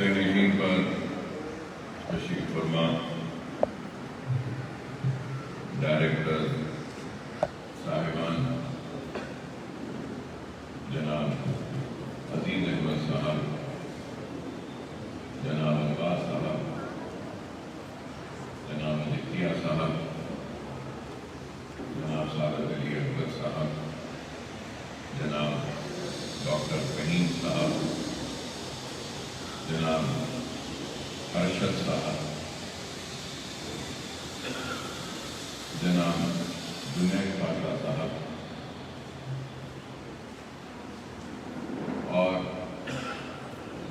کرسے نشین پر تشریف فرما ڈائریکٹر صاحبان جناب عزیز احمد صاحب، جناب عباس صاحب، جناب ذکیہ صاحب، جناب سعادت علی اکبر صاحب، جناب ڈاکٹر فہیم صاحب، جناب ارشد صاحب، جناب جنید خواجہ صاحب اور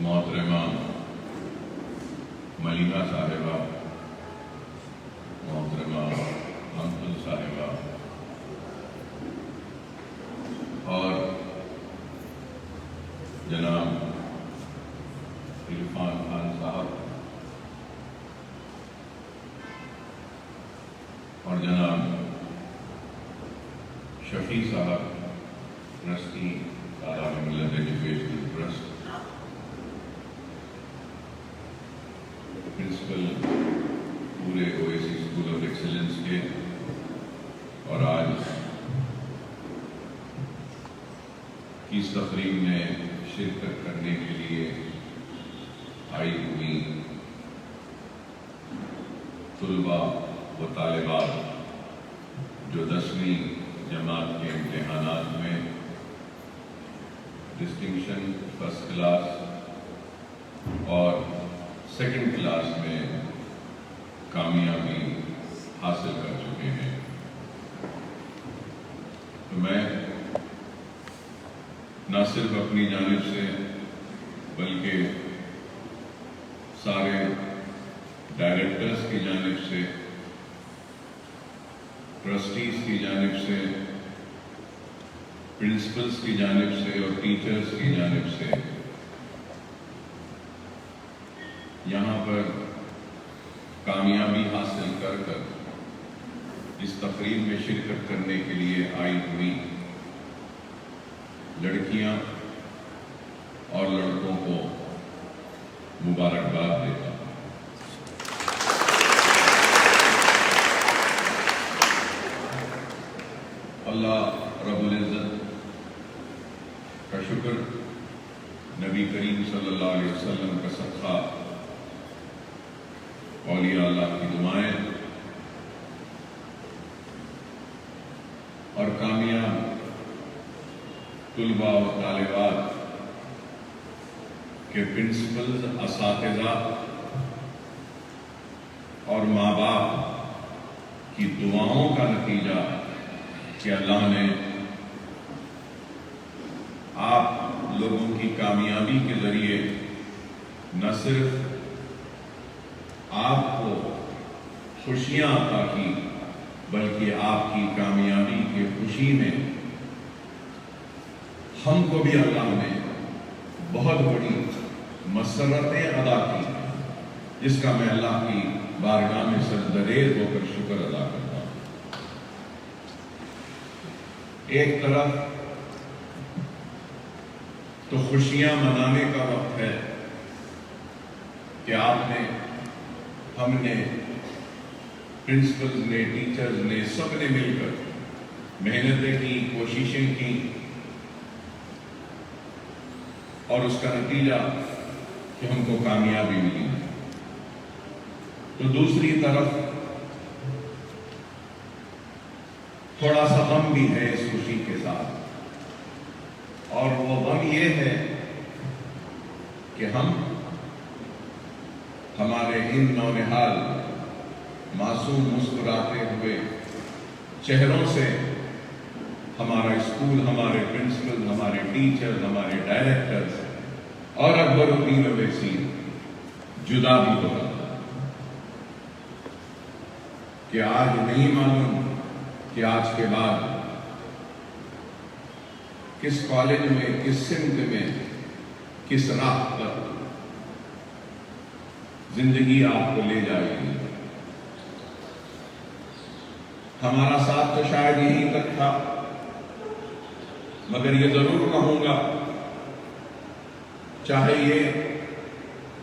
محترمہ ملیحہ صاحبہ، محترمہ حمد صاحبہ اور جناب عرفان خان صاحب اور جناب شفیع صاحب، ٹرسٹی تعلیم ملت ایجوکیشنل ٹرسٹ، پرنسپل پورے او اے سی اسکول آف ایکسیلنس کے، اور آج کی اس تقریب میں شرکت کرنے کے لیے آئی ہوئی طلباء و طالبات جو 10ویں جماعت کے امتحانات میں ڈسٹنکشن فرسٹ کلاس اور سیکنڈ کلاس میں کامیابی حاصل کر چکے ہیں، تو میں نہ صرف اپنی جانب سے بلکہ سارے ڈائریکٹرز کی جانب سے، ٹرسٹیز کی جانب سے، پرنسپلز کی جانب سے اور ٹیچرز کی جانب سے یہاں پر کامیابی حاصل کر اس تقریب میں شرکت کرنے کے لیے آئی ہوئی لڑکیاں اور لڑکوں کو مبارکباد دیتا ہوں۔ اللہ رب العزت کا شکر، نبی کریم صلی اللہ علیہ وسلم کا صدقہ، اولیاء اللہ کی دعائیں اور کامیاب طلباء و طالبات کے پرنسپلز، اساتذہ اور ماں باپ کی دعاؤں کا نتیجہ کہ اللہ نے آپ لوگوں کی کامیابی کے ذریعے نہ صرف آپ کو خوشیاں عطا کی بلکہ آپ کی کامیابی کی خوشی میں ہم کو بھی اللہ نے بہت بڑی مسرتیں ادا کی، جس کا میں اللہ کی بارگاہ میں سجدریز ہو کر شکر ادا کرتا ہوں۔ ایک طرف تو خوشیاں منانے کا وقت ہے کہ ہم نے پرنسپلز نے، ٹیچرز نے، سب نے مل کر محنتیں کی، کوششیں کی اور اس کا نتیجہ کہ ہم کو کامیابی ملی۔ تو دوسری طرف تھوڑا سا غم بھی ہے اس خوشی کے ساتھ، اور وہ غم یہ ہے کہ ہمارے ان نونہال معصوم مسکراتے ہوئے چہروں سے ہمارا اسکول، ہمارے پرنسپل، ہمارے ٹیچرز، ہمارے ڈائریکٹرز اور اکبر الدین اویسی جدا بھی ہو رہا کہ آج نہیں معلوم کہ آج کے بعد کس کالج میں، کس سمت میں، کس راہ پر زندگی آپ کو لے جائے گی۔ ہمارا ساتھ تو شاید یہیں تک تھا، مگر یہ ضرور کہوں گا، چاہے یہ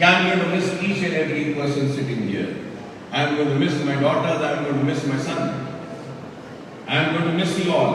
I'm going to miss each and every person sitting here. I'm going to miss my daughters, I'm going to miss my son. I'm going to miss you all.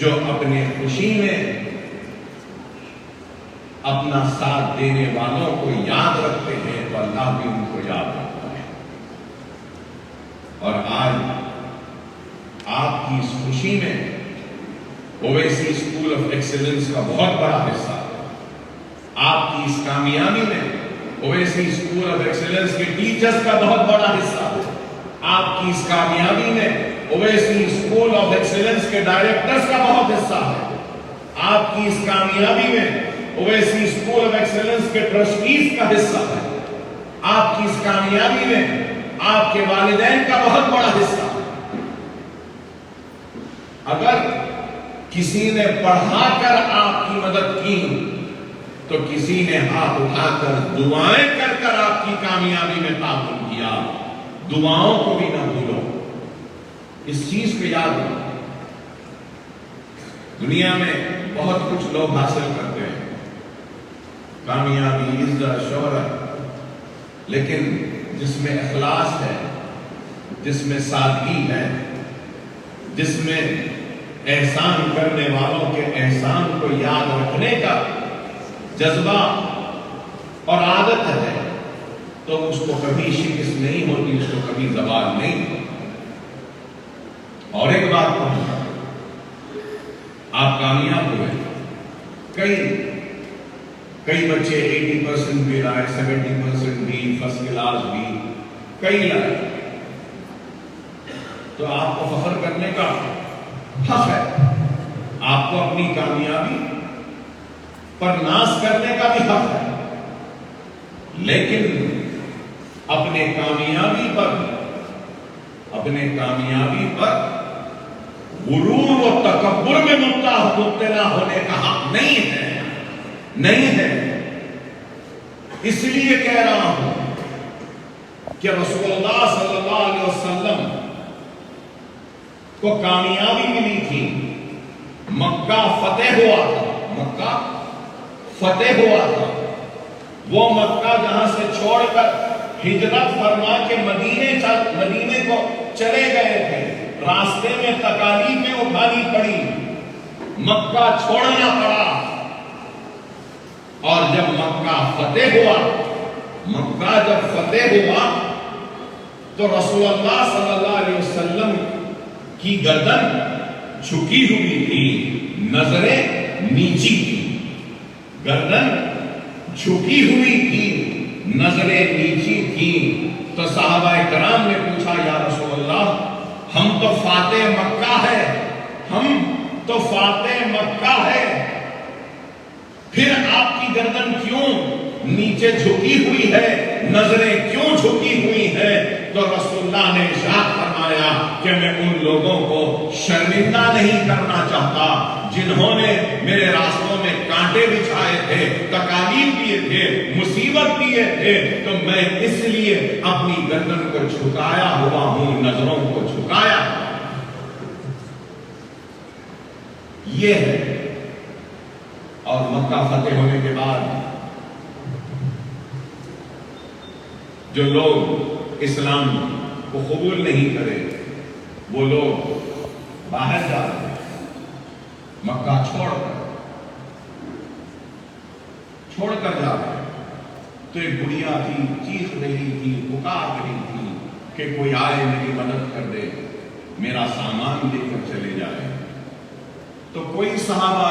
جو اپنے خوشی میں اپنا ساتھ دینے والوں کو یاد رکھتے ہیں تو اللہ بھی ان کو یاد رکھتا ہے. اور آج آپ کی اس خوشی میں اویسی اسکول آف ایکسیلنس کا بہت بڑا حصہ ہے. آپ کی اس کامیابی میں اویسی اسکول آف ایکسیلنس کے ٹیچرز کا بہت بڑا حصہ ہے. آپ کی اس کامیابی میں اویسی اسکول آف ایکسیلنس کے ڈائریکٹرز کا بہت حصہ ہے. آپ کی اس کامیابی میں اویسی اسکول آف ایکسیلنس کے ٹرسٹیز کا حصہ ہے. آپ کی اس کامیابی میں آپ کے والدین کا بہت بڑا حصہ ہے. اگر کسی نے پڑھا کر آپ کی مدد کی تو کسی نے ہاتھ اٹھا کر دعائیں کر کر آپ کی کامیابی میں تعاون کیا. دعاؤں کو بھی نہ بھولو. اس چیز کو یاد رکھو. دنیا میں بہت کچھ لوگ حاصل کرتے ہیں، کامیابی، عزت، شہرت، لیکن جس میں اخلاص ہے، جس میں سادگی ہے، جس میں احسان کرنے والوں کے احسان کو یاد رکھنے کا جذبہ اور عادت ہے، تو اس کو کبھی شکست نہیں ہوتی، اس کو کبھی زوال نہیں ہوتی. اور ایک بات کہوں، آپ کامیاب ہوئے. کئی بچے 80% بھی لائے، 70% بھی، فرسٹ کلاس بھی، کئی لائے. تو آپ کو فخر کرنے کا حق ہے. آپ کو اپنی کامیابی پر ناز کرنے کا بھی حق ہے. لیکن اپنے کامیابی پر غرور و تکبر میں مبتلا ہونے کا حق نہیں ہے. اس لیے کہہ رہا ہوں کہ رسول اللہ صلی اللہ علیہ وسلم کو کامیابی ملی تھی. مکہ فتح ہوا تھا. وہ مکہ جہاں سے چھوڑ کر ہجرت فرما کے مدینے کو چلے گئے تھے. راستے میں تکالیفیں اٹھانی پڑی، مکہ چھوڑنا پڑا. اور جب مکہ فتح ہوا تو رسول اللہ صلی اللہ علیہ وسلم کی گردن جھکی ہوئی تھی، نظریں نیچی تھی. گردن جھکی ہوئی تھی، نظریں نیچی تھی. تو صحابہ کرام نے پوچھا، یا رسول اللہ، ہم تو فاتح مکہ ہے، پھر آپ کی گردن کیوں نیچے جھکی ہوئی ہے، نظریں کیوں جھکی ہوئی ہے؟ تو رسول اللہ نے ارشاد فرمایا کہ میں ان لوگوں کو شرمندہ نہیں کرنا چاہتا جنہوں نے میرے راستوں میں کانٹے بچھائے تھے، تکالیف دیے تھے، مصیبت دیے تھے. تو میں اس لیے اپنی گردن کو جھکایا ہوا ہوں، نظروں کو جھکایا. یہ ہے. اور مکہ فتح ہونے کے بعد جو لوگ اسلام کو قبول نہیں کرے وہ لوگ باہر جا رہے ہیں، مکہ چھوڑ کر جا رہے ہیں. تو ایک بڑھیا تھی، چیخ رہی تھی، پکار رہی تھی کہ کوئی آئے میری مدد کر دے، میرا سامان لے کر چلے جائے. تو کوئی صحابہ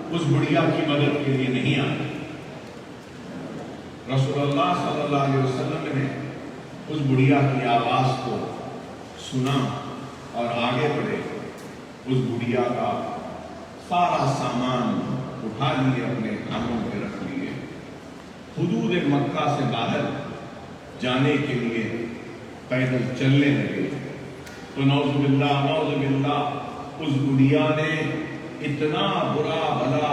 اس بڑھیا کی مدد کے لیے نہیں آئے. رسول اللہ صلی اللہ علیہ وسلم نے اس بڑھیا کی آواز کو سنا اور آگے بڑھے. اس بڑھیا کا سارا سامان اٹھا لیے، اپنے کانوں پہ رکھ لیے. حدود مکہ سے باہر جانے کے لیے پیدل چلنے لگے. تو نعوذ باللہ اس بڑھیا نے اتنا برا بھلا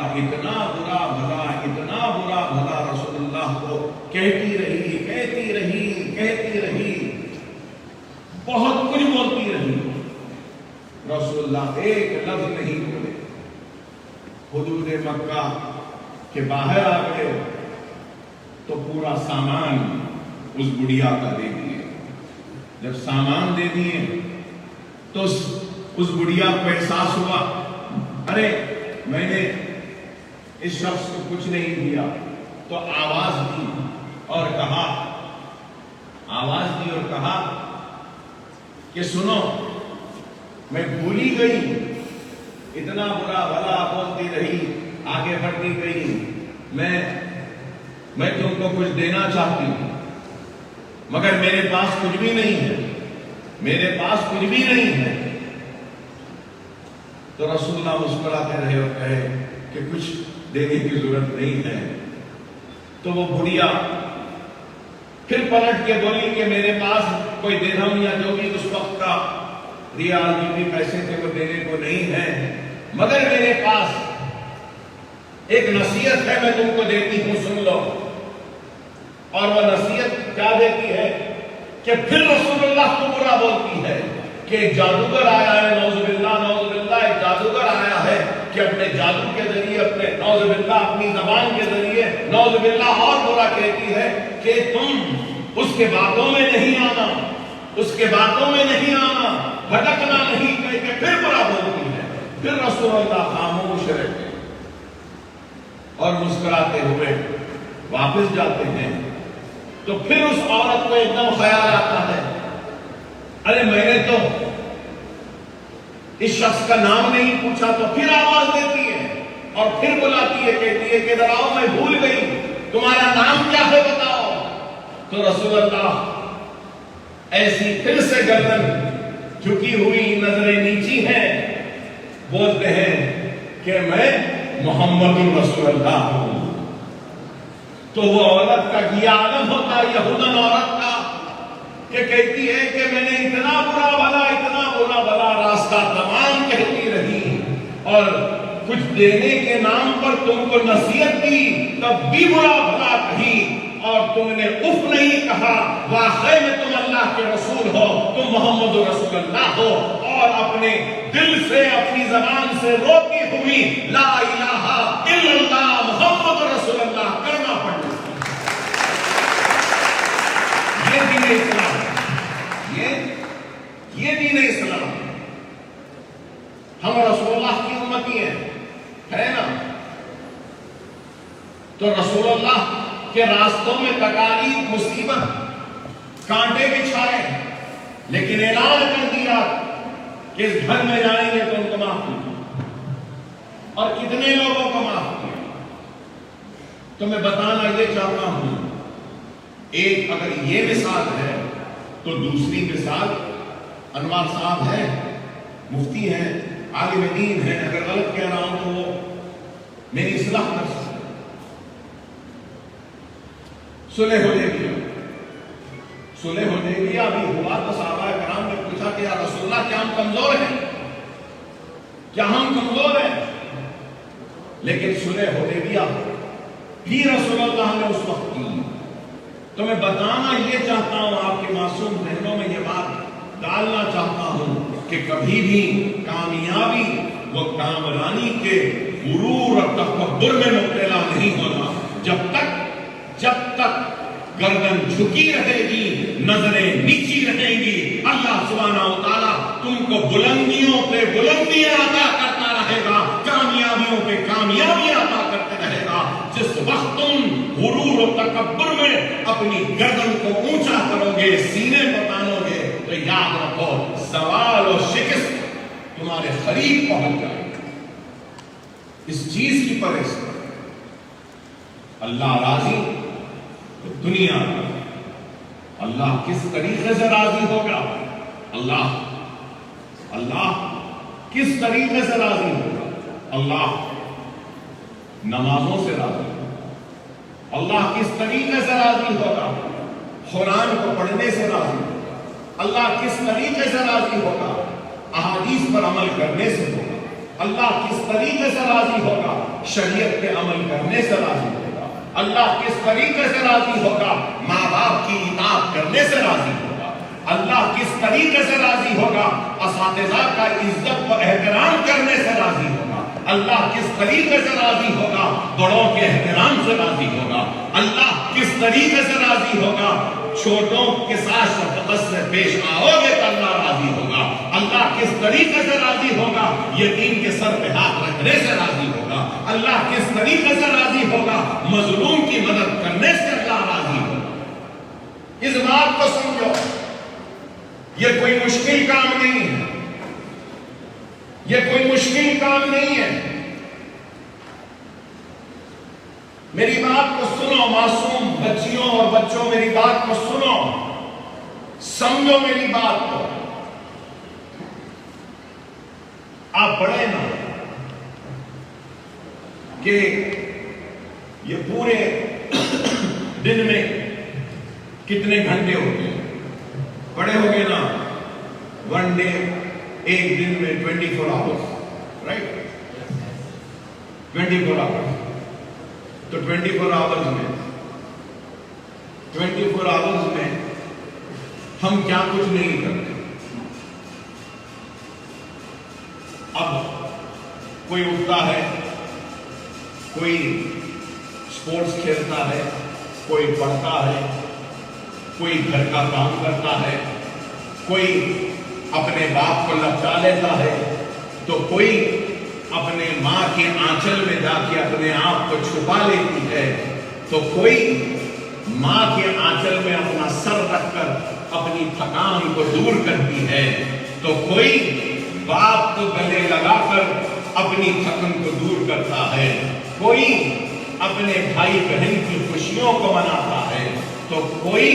رسول اللہ کو کہتی رہی، بہت کچھ بولتی رہی. رسول اللہ ایک لفظ نہیں بولے. حدود مکہ کے باہر آ گئے تو پورا سامان اس بڑھیا کا دے دیے. جب سامان دے دیے تو اس بڑھیا کو احساس ہوا ارے میں نے اس شخص کو کچھ نہیں دیا، تو آواز دی اور کہا کہ سنو، میں بھولی گئی، اتنا برا بھلا بولتی رہی، آگے بڑھتی گئی، میں تم کو کچھ دینا چاہتی ہوں مگر میرے پاس کچھ بھی نہیں ہے، تو رسول اللہ مسکراتے رہے اور کہے کہ کچھ دینے کی ضرورت نہیں ہے۔ تو وہ بڑھیا پھر پلٹ کے بولی کہ میرے پاس کوئی درہم یا جو بھی اس وقت کا ریال جو بھی پیسے تھے وہ دینے کو نہیں ہے، مگر میرے پاس ایک نصیحت ہے، میں تم کو دیتی ہوں، سن لو۔ اور وہ نصیحت کیا دیتی ہے کہ پھر رسول اللہ کو برا بولتی ہے کہ ایک جادوگر آیا ہے، نعوذ باللہ ایک جادوگر آیا ہے کہ اپنے جادو کے ذریعے، اپنے نعوذ باللہ اپنی زبان کے ذریعے نعوذ باللہ اور برا کہتی ہے کہ تم اس کے باتوں میں نہیں آنا، بھٹکنا نہیں، کہہ کے پھر برا بولتی ہے۔ پھر رسول اللہ خاموش رہتے اور مسکراتے ہوئے واپس جاتے ہیں۔ تو پھر اس عورت کو ایک دم خیال آتا ہے، ارے میں نے تو اس شخص کا نام نہیں پوچھا، تو پھر آواز دیتی ہے اور پھر بلاتی ہے، کہتی ہے کہ ادھر آؤ، میں بھول گئی، تمہارا نام کیا ہے بتاؤ۔ تو رسول اللہ ایسی پھر سے گردن جھکی ہوئی، نظریں نیچی ہیں، بولتے ہیں کہ میں محمد رسول اللہ ہوں۔ تو وہ عورت کا یہ عالم ہوتا ہے یہودن عورت کا کہ کہتی ہے کہ میں نے اتنا برا بھلا راستہ تمام کہتی رہی اور کچھ دینے کے نام پر تم کو نصیحت دی، تب بھی برا بھلا کہی اور تم نے اف نہیں کہا۔ واقعی میں تم اللہ کے رسول ہو، تم محمد رسول اللہ ہو، اور اپنے دل سے، اپنی زبان سے روتی ہوئی لا الہ الا اللہ محمد رسول اللہ کرنا پڑنا۔ یہ دین اسلام، یہ دین اسلام۔ ہم رسول اللہ کی امتی ہیں، ہے نا؟ تو رسول اللہ کے راستوں میں تکالیف، مصیبت، کانٹے بچھائے، لیکن اعلان کر دیا کہ اس گھر میں جائیں گے تو ان کو معاف کیا، اور کتنے لوگوں کو معاف کیا۔ تو میں بتانا یہ چاہتا ہوں، ایک اگر یہ مثال ہے تو دوسری مثال انوار صاحب ہے، مفتی ہیں، عالم دین ہیں، اگر غلط کہہ رہا ہوں تو وہ میری اصلاح کر سکتے۔ صلح حدیبیہ بھی ہوا تو صحابہ کرام نے پوچھا کہ یا رسول اللہ کیا ہم کمزور ہیں؟ لیکن صلح حدیبیہ بھی رسول اللہ نے اس وقت کی۔ تو میں بتانا یہ چاہتا ہوں، آپ کے معصوم ذہنوں میں یہ بات ڈالنا چاہتا ہوں کہ کبھی بھی کامیابی وہ کامرانی کے غرور اور تکبر میں مبتلا نہیں ہونا۔ جب تک گردن جھکی رہے گی، نظریں نیچی رہیں گی، اللہ سبحانہ و تعالیٰ تم کو بلندیوں پہ بلندیاں عطا کرتا رہے گا، کامیابیوں پہ کامیابیاں عطا کرتے رہے گا۔ جس وقت تم غرور و تکبر میں اپنی گردن کو اونچا کرو گے، سینے پر تانو گے، تو یاد رکھو زوال و شکست تمہارے قریب پہنچ جائے گا۔ اس چیز کی پرہیز کرو۔ اللہ راضی تو دنیا، اللہ کس طریقے سے راضی ہوگا؟ اللہ کس طریقے سے راضی ہوگا؟ اللہ نمازوں سے راضی ہوگا۔ اللہ کس طریقے سے راضی ہوگا؟ قرآن کو پڑھنے سے راضی ہوگا۔ اللہ کس طریقے سے راضی ہوگا؟ احادیث پر عمل کرنے سے ہوگا۔ اللہ کس طریقے سے راضی ہوگا؟ شریعت پہ عمل کرنے سے راضی ہوگا۔ اللہ کس طریقے سے راضی ہوگا؟ ماں باپ کی اطاعت کرنے سے راضی ہوگا۔ اللہ کس طریقے سے راضی ہوگا؟ اساتذہ کا عزت و احترام کرنے سے راضی ہوگا۔ اللہ کس طریقے سے راضی ہوگا؟ بڑوں کے احترام سے راضی ہوگا۔ اللہ کس طریقے سے راضی ہوگا؟ چھوٹوں کے ساتھ شفقت سے پیش آؤ گے تو اللہ راضی ہوگا۔ اللہ کس طریقے سے راضی ہوگا؟ یتیم کے سر پہ ہاتھ رکھ رہنے سے راضی ہوگا. اللہ کس طریقے سے راضی ہوگا؟ مظلوم کی مدد کرنے سے اللہ راضی ہوگا. اس بات کو سمجھو. یہ کوئی مشکل کام نہیں ہے. یہ کوئی مشکل کام نہیں ہے. میری بات کو سنو معصوم بچیوں اور بچوں، میری بات کو سنو، سمجھو میری بات کو. آپ پڑھیں نا کہ یہ پورے دن میں کتنے گھنٹے ہوتے ہیں. پڑھے ہوگے نا، ون ڈے، ایک دن میں 24 آورس، رائٹ؟ 24 آورس. تو 24 آورس میں ہم کیا کچھ نہیں کرتے. اب کوئی اٹھتا ہے، کوئی سپورٹس کھیلتا ہے، کوئی پڑھتا ہے، کوئی گھر کا کام کرتا ہے، کوئی اپنے باپ کو لپٹا لیتا ہے، تو کوئی اپنے ماں کے آنچل میں جا کے اپنے آپ کو چھپا لیتی ہے، تو کوئی ماں کے آنچل میں اپنا سر رکھ کر اپنی تھکان کو دور کرتی ہے، تو کوئی باپ کو گلے لگا کر اپنی تھکن کو دور کرتا ہے، کوئی اپنے بھائی بہن کی خوشیوں کو مناتا ہے، تو کوئی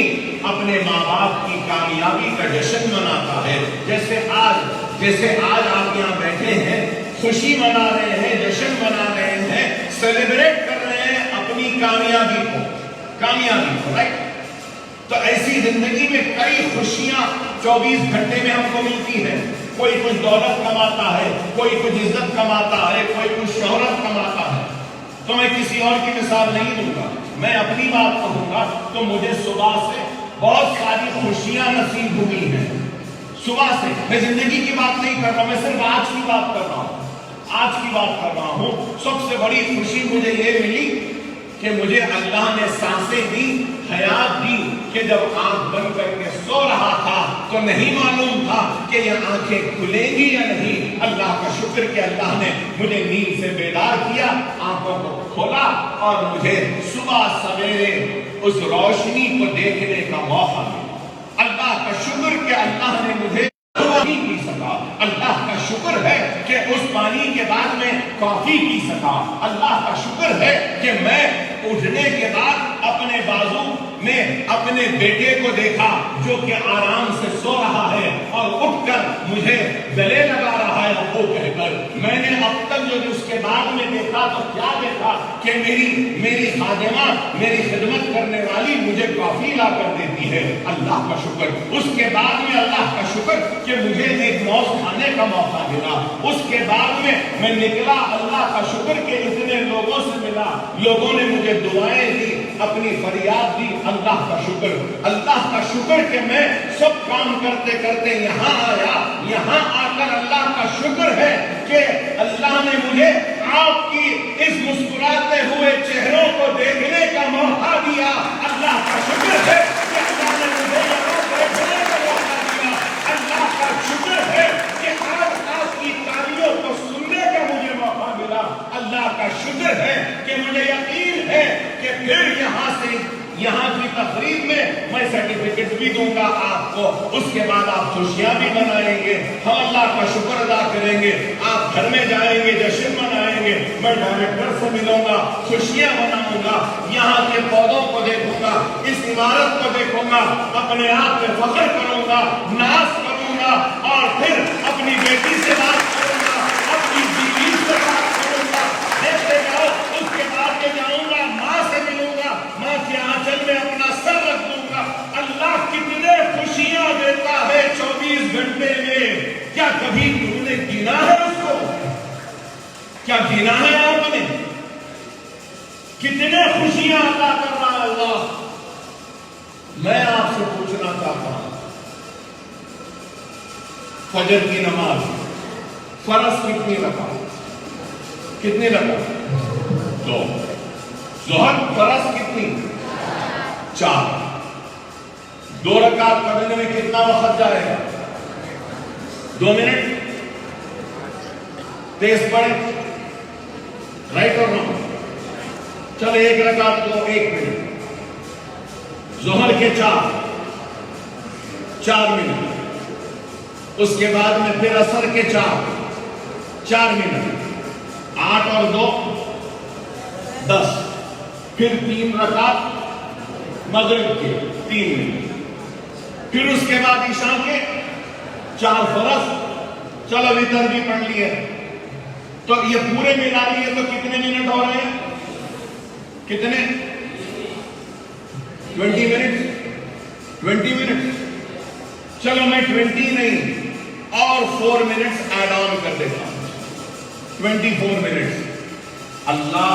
اپنے ماں باپ کی کامیابی کا جشن مناتا ہے. جیسے آج آپ یہاں بیٹھے ہیں، خوشی منا رہے ہیں، جشن منا رہے ہیں، سیلیبریٹ کر رہے ہیں اپنی کامیابی کو، رائٹ؟ تو ایسی زندگی میں کئی خوشیاں 24 گھنٹے میں ہم کو ملتی ہیں. کوئی کچھ دولت کماتا ہے، کوئی کچھ عزت کماتا ہے، کوئی کچھ شہرت کماتا ہے. تو میں کسی اور کی مثال نہیں دوں گا، میں اپنی بات کہوں گا. تو مجھے صبح سے بہت ساری خوشیاں نصیب ہوئی ہیں. صبح سے میں زندگی کی بات نہیں کر رہا، میں صرف آج کی بات کر رہا ہوں. سب سے بڑی خوشی مجھے یہ ملی کہ مجھے اللہ نے سانسیں دی، حیات دی، کہ جب آنکھ بند کر کے سو رہا تھا تو نہیں معلوم تھا کہ یہ آنکھیں کھلیں گی یا نہیں. اللہ کا شکر کہ اللہ نے مجھے نیند سے بیدار کیا، آنکھوں کو کھولا اور مجھے صبح سویرے اس روشنی کو دیکھنے کا موقع ملا. اللہ کا شکر کہ اللہ نے مجھے نہیں پی سکا. اللہ کا شکر ہے کہ اس پانی کے بعد میں کافی پی سکا. اللہ کا شکر ہے کہ میں اٹھنے کے بعد اپنے بازو میں اپنے بیٹے کو دیکھا جو کہ آرام سے سو رہا ہے اور اٹھ کر مجھے گلے لگا رہا ہے وہ کہہ کر. میں نے اب تک جو اس کے بعد میں دیکھا تو کیا دیکھا کہ میری خادمہ، میری خدمت کرنے والی مجھے کافی لا کر دیتی ہے. اللہ کا شکر. اس کے بعد میں اللہ کا شکر کہ مجھے ایک موز کھانے کا موقع ملا. اس کے بعد میں نکلا. اللہ کا شکر کہ اتنے لوگوں سے ملا، لوگوں نے مجھے دعائیں دی، اپنی فریاد دی. اللہ کا شکر. اللہ کا شکر کہ میں سب کام کرتے کرتے یہاں آیا. یہاں آ کر اللہ کا شکر ہے کہ اللہ نے مجھے آپ کی اس مسکراتے ہوئے چہروں کو دیکھنے کا موقع دیا. اللہ کا شکر ہے کہ اللہ نے مجھے یہاں دیکھنے کا موقع دیا. اللہ کا شکر ہے کہ آج آپ کی تالیوں کو سننے کا مجھے موقع ملا. اللہ کا شکر ہے کہ مجھے یقین ہے کہ پھر یہاں کی تقریب میں سرٹیفکیٹ بھی دوں گا آپ کو. اس کے بعد آپ خوشیاں بھی منائیں گے، ہم اللہ کا شکر ادا کریں گے. آپ گھر میں جائیں گے، جشن منائیں گے. میں ڈائریکٹر سے ملوں گا، خوشیاں مناؤں گا، یہاں کے پودوں کو دیکھوں گا، اس عمارت کو دیکھوں گا، اپنے آپ پہ فخر کروں گا، ناز کروں گا، اور پھر اپنی بیٹی سے بات کروں گا، اپنی بیوی سے بات کروں گا. دیکھتے جاؤ. اس کے بعد میں جاؤں گا، ماں سے ملوں گا، ماں کے آنچل میں اپنا سر رکھ دوں گا. اللہ کتنے خوشیاں دیتا ہے 24 گھنٹے میں. کیا کبھی تم نے گنا ہے اس کو؟ کیا گنا ہے آپ نے؟ کتنے خوشیاں عطا کر رہا ہے اللہ. میں آپ سے پوچھنا چاہتا ہوں، فجر کی نماز فرض کتنی رکعت؟ کتنی رکعت؟ 2. ظہر فرض کتنی؟ 4. 2 رکعت پڑھنے میں کتنا وقت جائے گا؟ 2 منٹ. تیز پڑھیں. رائٹ اور رانگ؟ چلو ایک رکعت کو 1 منٹ، ظہر کے 4 منٹ، اس کے بعد میں پھر عصر کے 4 منٹ، 8 اور 2 10، پھر 3 رکعت مغرب کے 3 منٹ، پھر اس کے بعد عشاء کے 4 فرض، چلو وتر بھی پڑھ لیے، تو یہ پورے ملا لیے تو کتنے منٹ ہو رہے ہیں؟ کتنے؟ 20 منٹ، 20 منٹ، چلو میں 20 نہیں اور 4 منٹس ایڈ آن کر دیتا ہوں، 24 منٹس۔ اللہ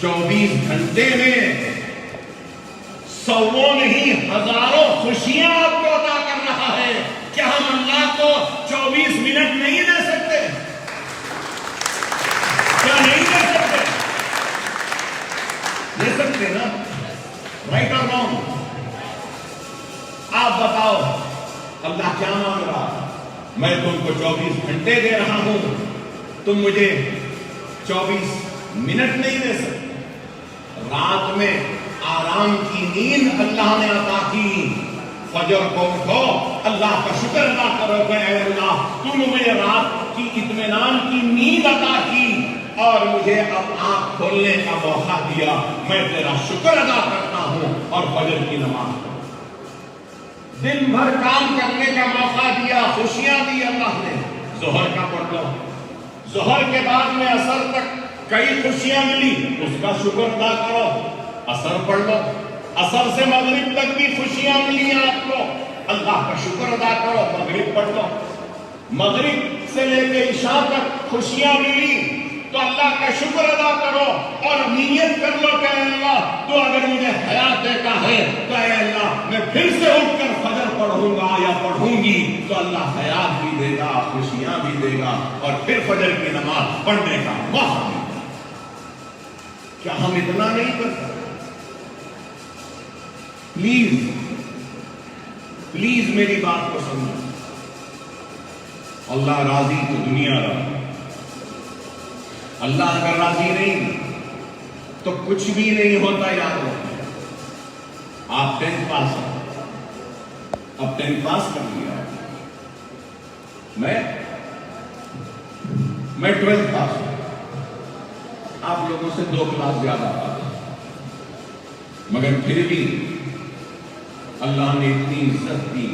24 گھنٹے میں سووں نہیں ہزاروں خوشیاں آپ کو عطا کر رہا ہے، کیا ہم اللہ کو 24 منٹ نہیں دے سکتے؟ کیا نہیں دے سکتے؟ دے سکتے نا؟ رائٹ اور رانگ؟ آپ بتاؤ اللہ کیا مانگ رہا ہے؟ میں تم کو 24 گھنٹے دے رہا ہوں، تم مجھے 24 منٹ نہیں دے سکتے؟ رات میں آرام کی نیند اللہ نے عطا کی، فجر کو اٹھو اللہ کا شکر ادا کرو کہ اے اللہ تو نے مجھے رات کی اطمینان کی نیند عطا کی اور مجھے اب آنکھ کھولنے کا موقع دیا، میں تیرا شکر ادا کرتا ہوں اور فجر کی نماز پڑھتا ہوں۔ دن بھر کام کرنے کا موقع دیا، خوشیاں دی اللہ نے، ظہر کا پڑھ لو، ظہر کے بعد میں عصر تک کئی خوشیاں ملی، اس کا شکر ادا کرو، عصر پڑھ لو، عصر سے مغرب تک بھی خوشیاں ملی آپ کو، اللہ کا شکر ادا کرو، مغرب پڑھ لو، مغرب سے لے کے عشاء تک خوشیاں ملی تو اللہ کا شکر ادا کرو اور نیت کر لو کہ اے اللہ تو اگر مجھے حیات دیتا ہے تو اے اللہ میں پھر سے اٹھ کر فجر پڑھوں گا یا پڑھوں گی تو اللہ حیات بھی دے گا، خوشیاں بھی دے گا اور پھر فجر کی نماز پڑھنے کا موقع بھی دے گا۔ کیا ہم اتنا نہیں کر سکتے؟ پلیز میری بات کو سمجھو، اللہ راضی تو دنیا راضی، اللہ اگر راضی نہیں تو کچھ بھی نہیں ہوتا۔ یاد رکھیں، آپ 10th پاس ہیں، اب 10th پاس کر لیا، میں 12th پاس ہوں، آپ لوگوں سے 2 کلاس زیادہ پاس، مگر پھر بھی اللہ نے اتنی عزت دی،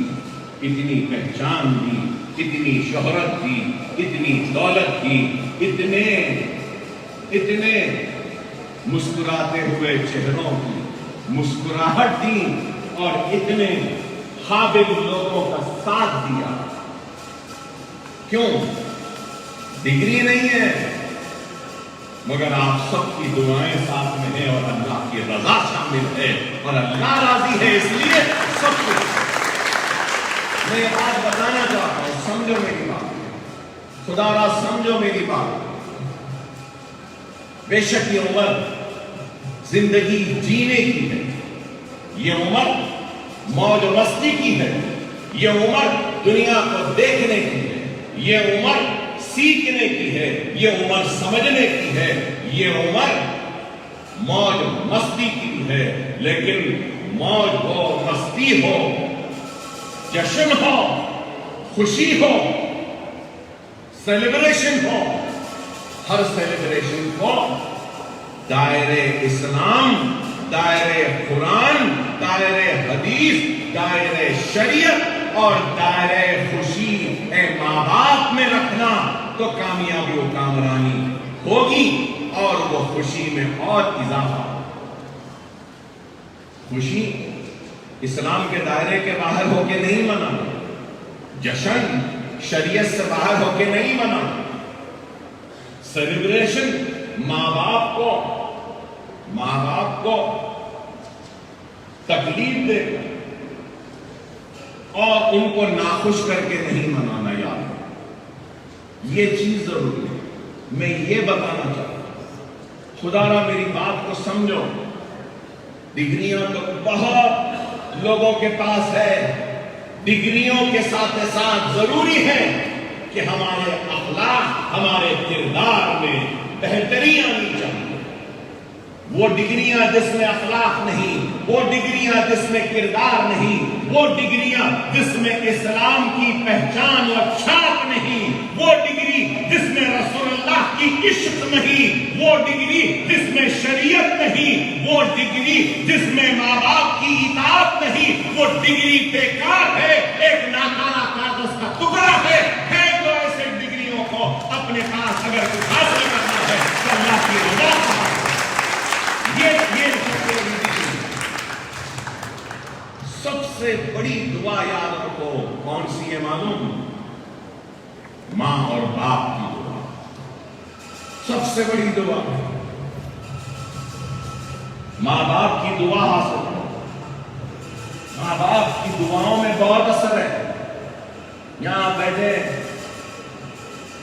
اتنی پہچان دی، اتنی شہرت دی، اتنی دولت دی، اتنے مسکراتے ہوئے چہروں کی مسکراہٹ دی اور اتنے قابل لوگوں کا ساتھ دیا۔ کیوں؟ ڈگری نہیں ہے مگر آپ سب کی دعائیں ساتھ میں ہیں اور اللہ کی رضا شامل ہے اور اللہ راضی ہے، اس لیے سب کچھ۔ میں یہ بات بتانا چاہتا ہوں، سمجھو میری بات، خدا را سمجھو میری بات۔ بے شک یہ عمر زندگی جینے کی ہے، یہ عمر موج مستی کی ہے، یہ عمر دنیا کو دیکھنے کی ہے، یہ عمر سیکھنے کی ہے، یہ عمر سمجھنے کی ہے، یہ عمر موج مستی کی ہے۔ لیکن موج ہو، مستی ہو، جشن ہو، خوشی ہو، سیلیبریشن ہو، ہر سیلیبریشن کو دائرے اسلام، دائرے قرآن، دائرے حدیث، دائرے شریعت اور دائرے خوشی اے ماں باپ میں رکھنا تو کامیابی و کامرانی ہوگی اور وہ خوشی میں اور اضافہ۔ خوشی اسلام کے دائرے کے باہر ہو کے نہیں منانا، جشن شریعت سے باہر ہو کے نہیں منانا، سیلیبریشن ماں باپ کو تکلیف دے کر اور ان کو ناخوش کر کے نہیں منانا۔ یاد یہ چیز ضروری ہے، میں یہ بتانا چاہتا ہوں، خدا را میری بات کو سمجھو۔ ڈگریاں تو بہت لوگوں کے پاس ہے، ڈگریوں کے ساتھ ساتھ ضروری ہے کہ ہمارے اخلاق، ہمارے کردار میں بہتری آنی چاہیے، وہ ڈگریاں جس میں اخلاق نہیں، وہ ڈگریاں جس میں کردار نہیں، وہ ڈگریاں جس میں اسلام کی پہچان اور چھاپ نہیں، وہ ڈگری جس میں رسول اللہ کی عشق نہیں، وہ ڈگری جس میں شریعت نہیں، وہ ڈگری جس میں ماں باپ کی اطاعت نہیں، وہ ڈگری بیکار ہے، ایک ناکارہ کاغذ کا ٹکڑا ہے جو ایسے ڈگریوں کو اپنے پاس اگر کچھ حاصل کرنا ہے تو اللہ کی رضا کا سب سے بڑی دعا یاد رکھو کون سی ہے معلوم؟ ماں اور باپ کی دعا سب سے بڑی دعا ہے۔ ماں باپ کی دعا حاصل کرو، ماں باپ کی دعاؤں میں بہت اثر ہے۔ یہاں بیٹھے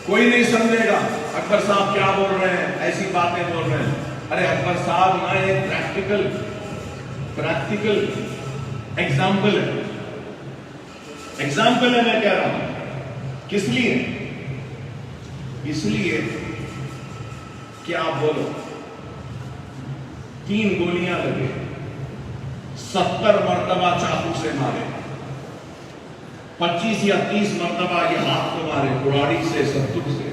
کوئی نہیں سمجھے گا اکبر صاحب کیا بول رہے ہیں، ایسی باتیں بول رہے ہیں۔ ارے اکبر صاحب نہ ایک پریکٹیکل ایگزامپل ہے، میں کہہ رہا ہوں۔ کس لیے؟ اس لیے کہ آپ بولو 3 گولیاں لگے، 70 مرتبہ چاقو سے مارے، 25 یا 30 مرتبہ یہ ہاتھ کو مارے کڑاڑی سے، سنتوق سے،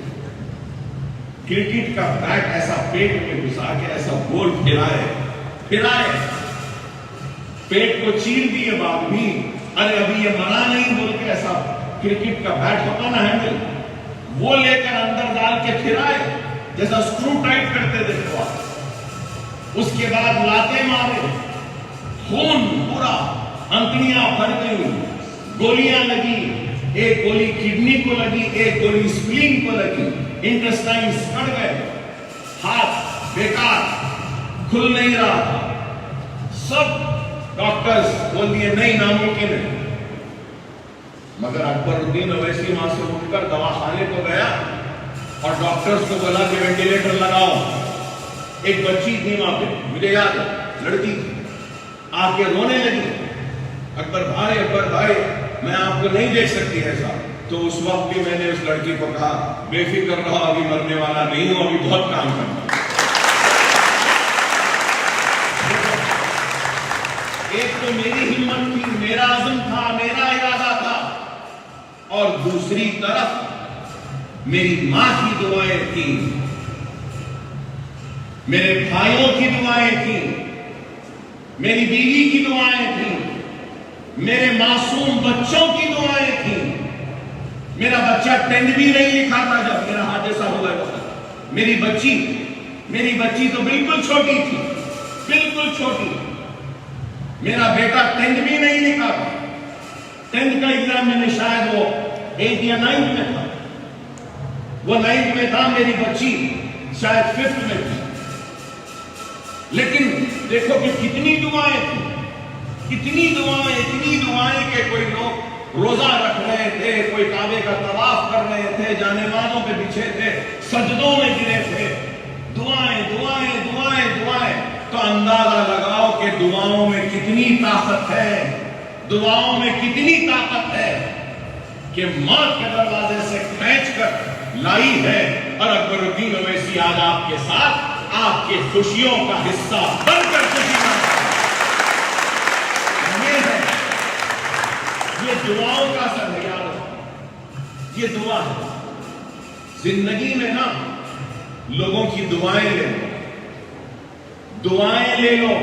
کرکٹ کا بیٹ ایسا پیٹ میں گھسا کے ایسا گول پھرائے، پیٹ کو چیر دیے بعد بھی ارے ابھی یہ منع نہیں بول کے ایسا کرکٹ کا بیٹ ہوتا نا ہینڈل، وہ لے کر اندر ڈال کے پھرائے جیسا سکرو ٹائٹ کرتے دیکھو آپ۔ اس کے بعد لاتے مارے، خون پورا، انتڑیاں بھر گئی، گولیاں لگی، ایک گولی کڈنی کو لگی، ایک گولی سپلین کو لگی، انٹسٹائنز کٹ گئے، ہاتھ بیکار کھل نہیں رہا تھا۔ سب ڈاکٹرز بول دیے نہیں، ناممکن ہے۔ مگر اکبر الدین اویسی وہاں سے اٹھ کر دواخانے کو گیا اور ڈاکٹرز کو بولا کہ وینٹیلیٹر لگاؤ۔ ایک بچی تھی وہاں پہ، مجھے یاد ہے، لڑکی تھی، آ کے رونے لگی، اکبر بھائی میں آپ کو نہیں دیکھ سکتی ایسا۔ تو اس وقت بھی میں نے اس لڑکی کو کہا بے فکر رہو، ابھی مرنے والا نہیں ہوں، ابھی بہت کام کرنا۔ ایک تو میری ہمت تھی، میرا عزم تھا، میرا ارادہ تھا، اور دوسری طرف میری ماں کی دعائیں تھیں، میرے بھائیوں کی دعائیں تھیں، میری بیوی کی دعائیں تھیں، میرے معصوم بچوں کی دعائیں تھیں۔ میرا بچہ 10 بھی نہیں لکھا تھا جب میرا حادثہ ہوا تھا۔ میری بچی تو بالکل چھوٹی تھی، بالکل چھوٹی۔ میرا بیٹا 10 بھی نہیں لکھا تھا، 10 کا ایگزام میں نے شاید وہ 8 یا 9 میں تھا، وہ 9 میں تھا، میری بچی شاید 5 میں تھی۔ لیکن دیکھو کہ کتنی دعائیں تھیں، اتنی دعائیں کہ کوئی لوگ روزہ رکھ رہے تھے، کوئی کعبے کا طواف کر رہے تھے، جانے مازوں پہ بچھے تھے، سجدوں میں گرے تھے، دعائیں۔ تو اندازہ لگاؤ کہ دعاؤں میں کتنی طاقت ہے، کہ ماں کے دروازے سے کھینچ کر لائی ہے، اور اکبر الدین اویسی آج آپ کے ساتھ آپ کے خوشیوں کا حصہ بن کر خوشی مناتا ہے۔ یہ دعاؤں کا اثر ہے یار، یہ دعا ہے۔ زندگی میں نا لوگوں کی دعائیں لے لو،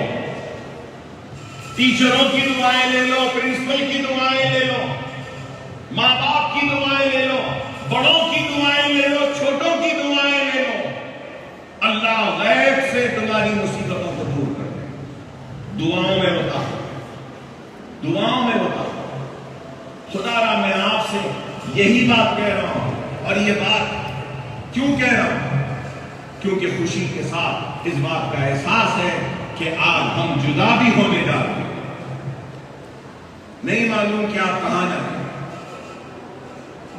ٹیچروں کی دعائیں لے لو، پرنسپل کی دعائیں لے لو، ماں باپ کی دعائیں لے لو، بڑوں کی دعائیں لے لو، چھوٹوں کی دعائیں لے لو۔ اللہ غیب سے تمہاری مصیبتوں کو دور کر دے۔ دعاؤں میں بتا خدا را میں آپ سے یہی بات کہہ رہا ہوں، اور یہ بات کیوں کہہ رہا ہوں؟ کیونکہ خوشی کے ساتھ اس بات کا احساس ہے کہ آج ہم جدا بھی ہونے جا رہے ہیں۔ نہیں معلوم کہ آپ کہاں جائیں،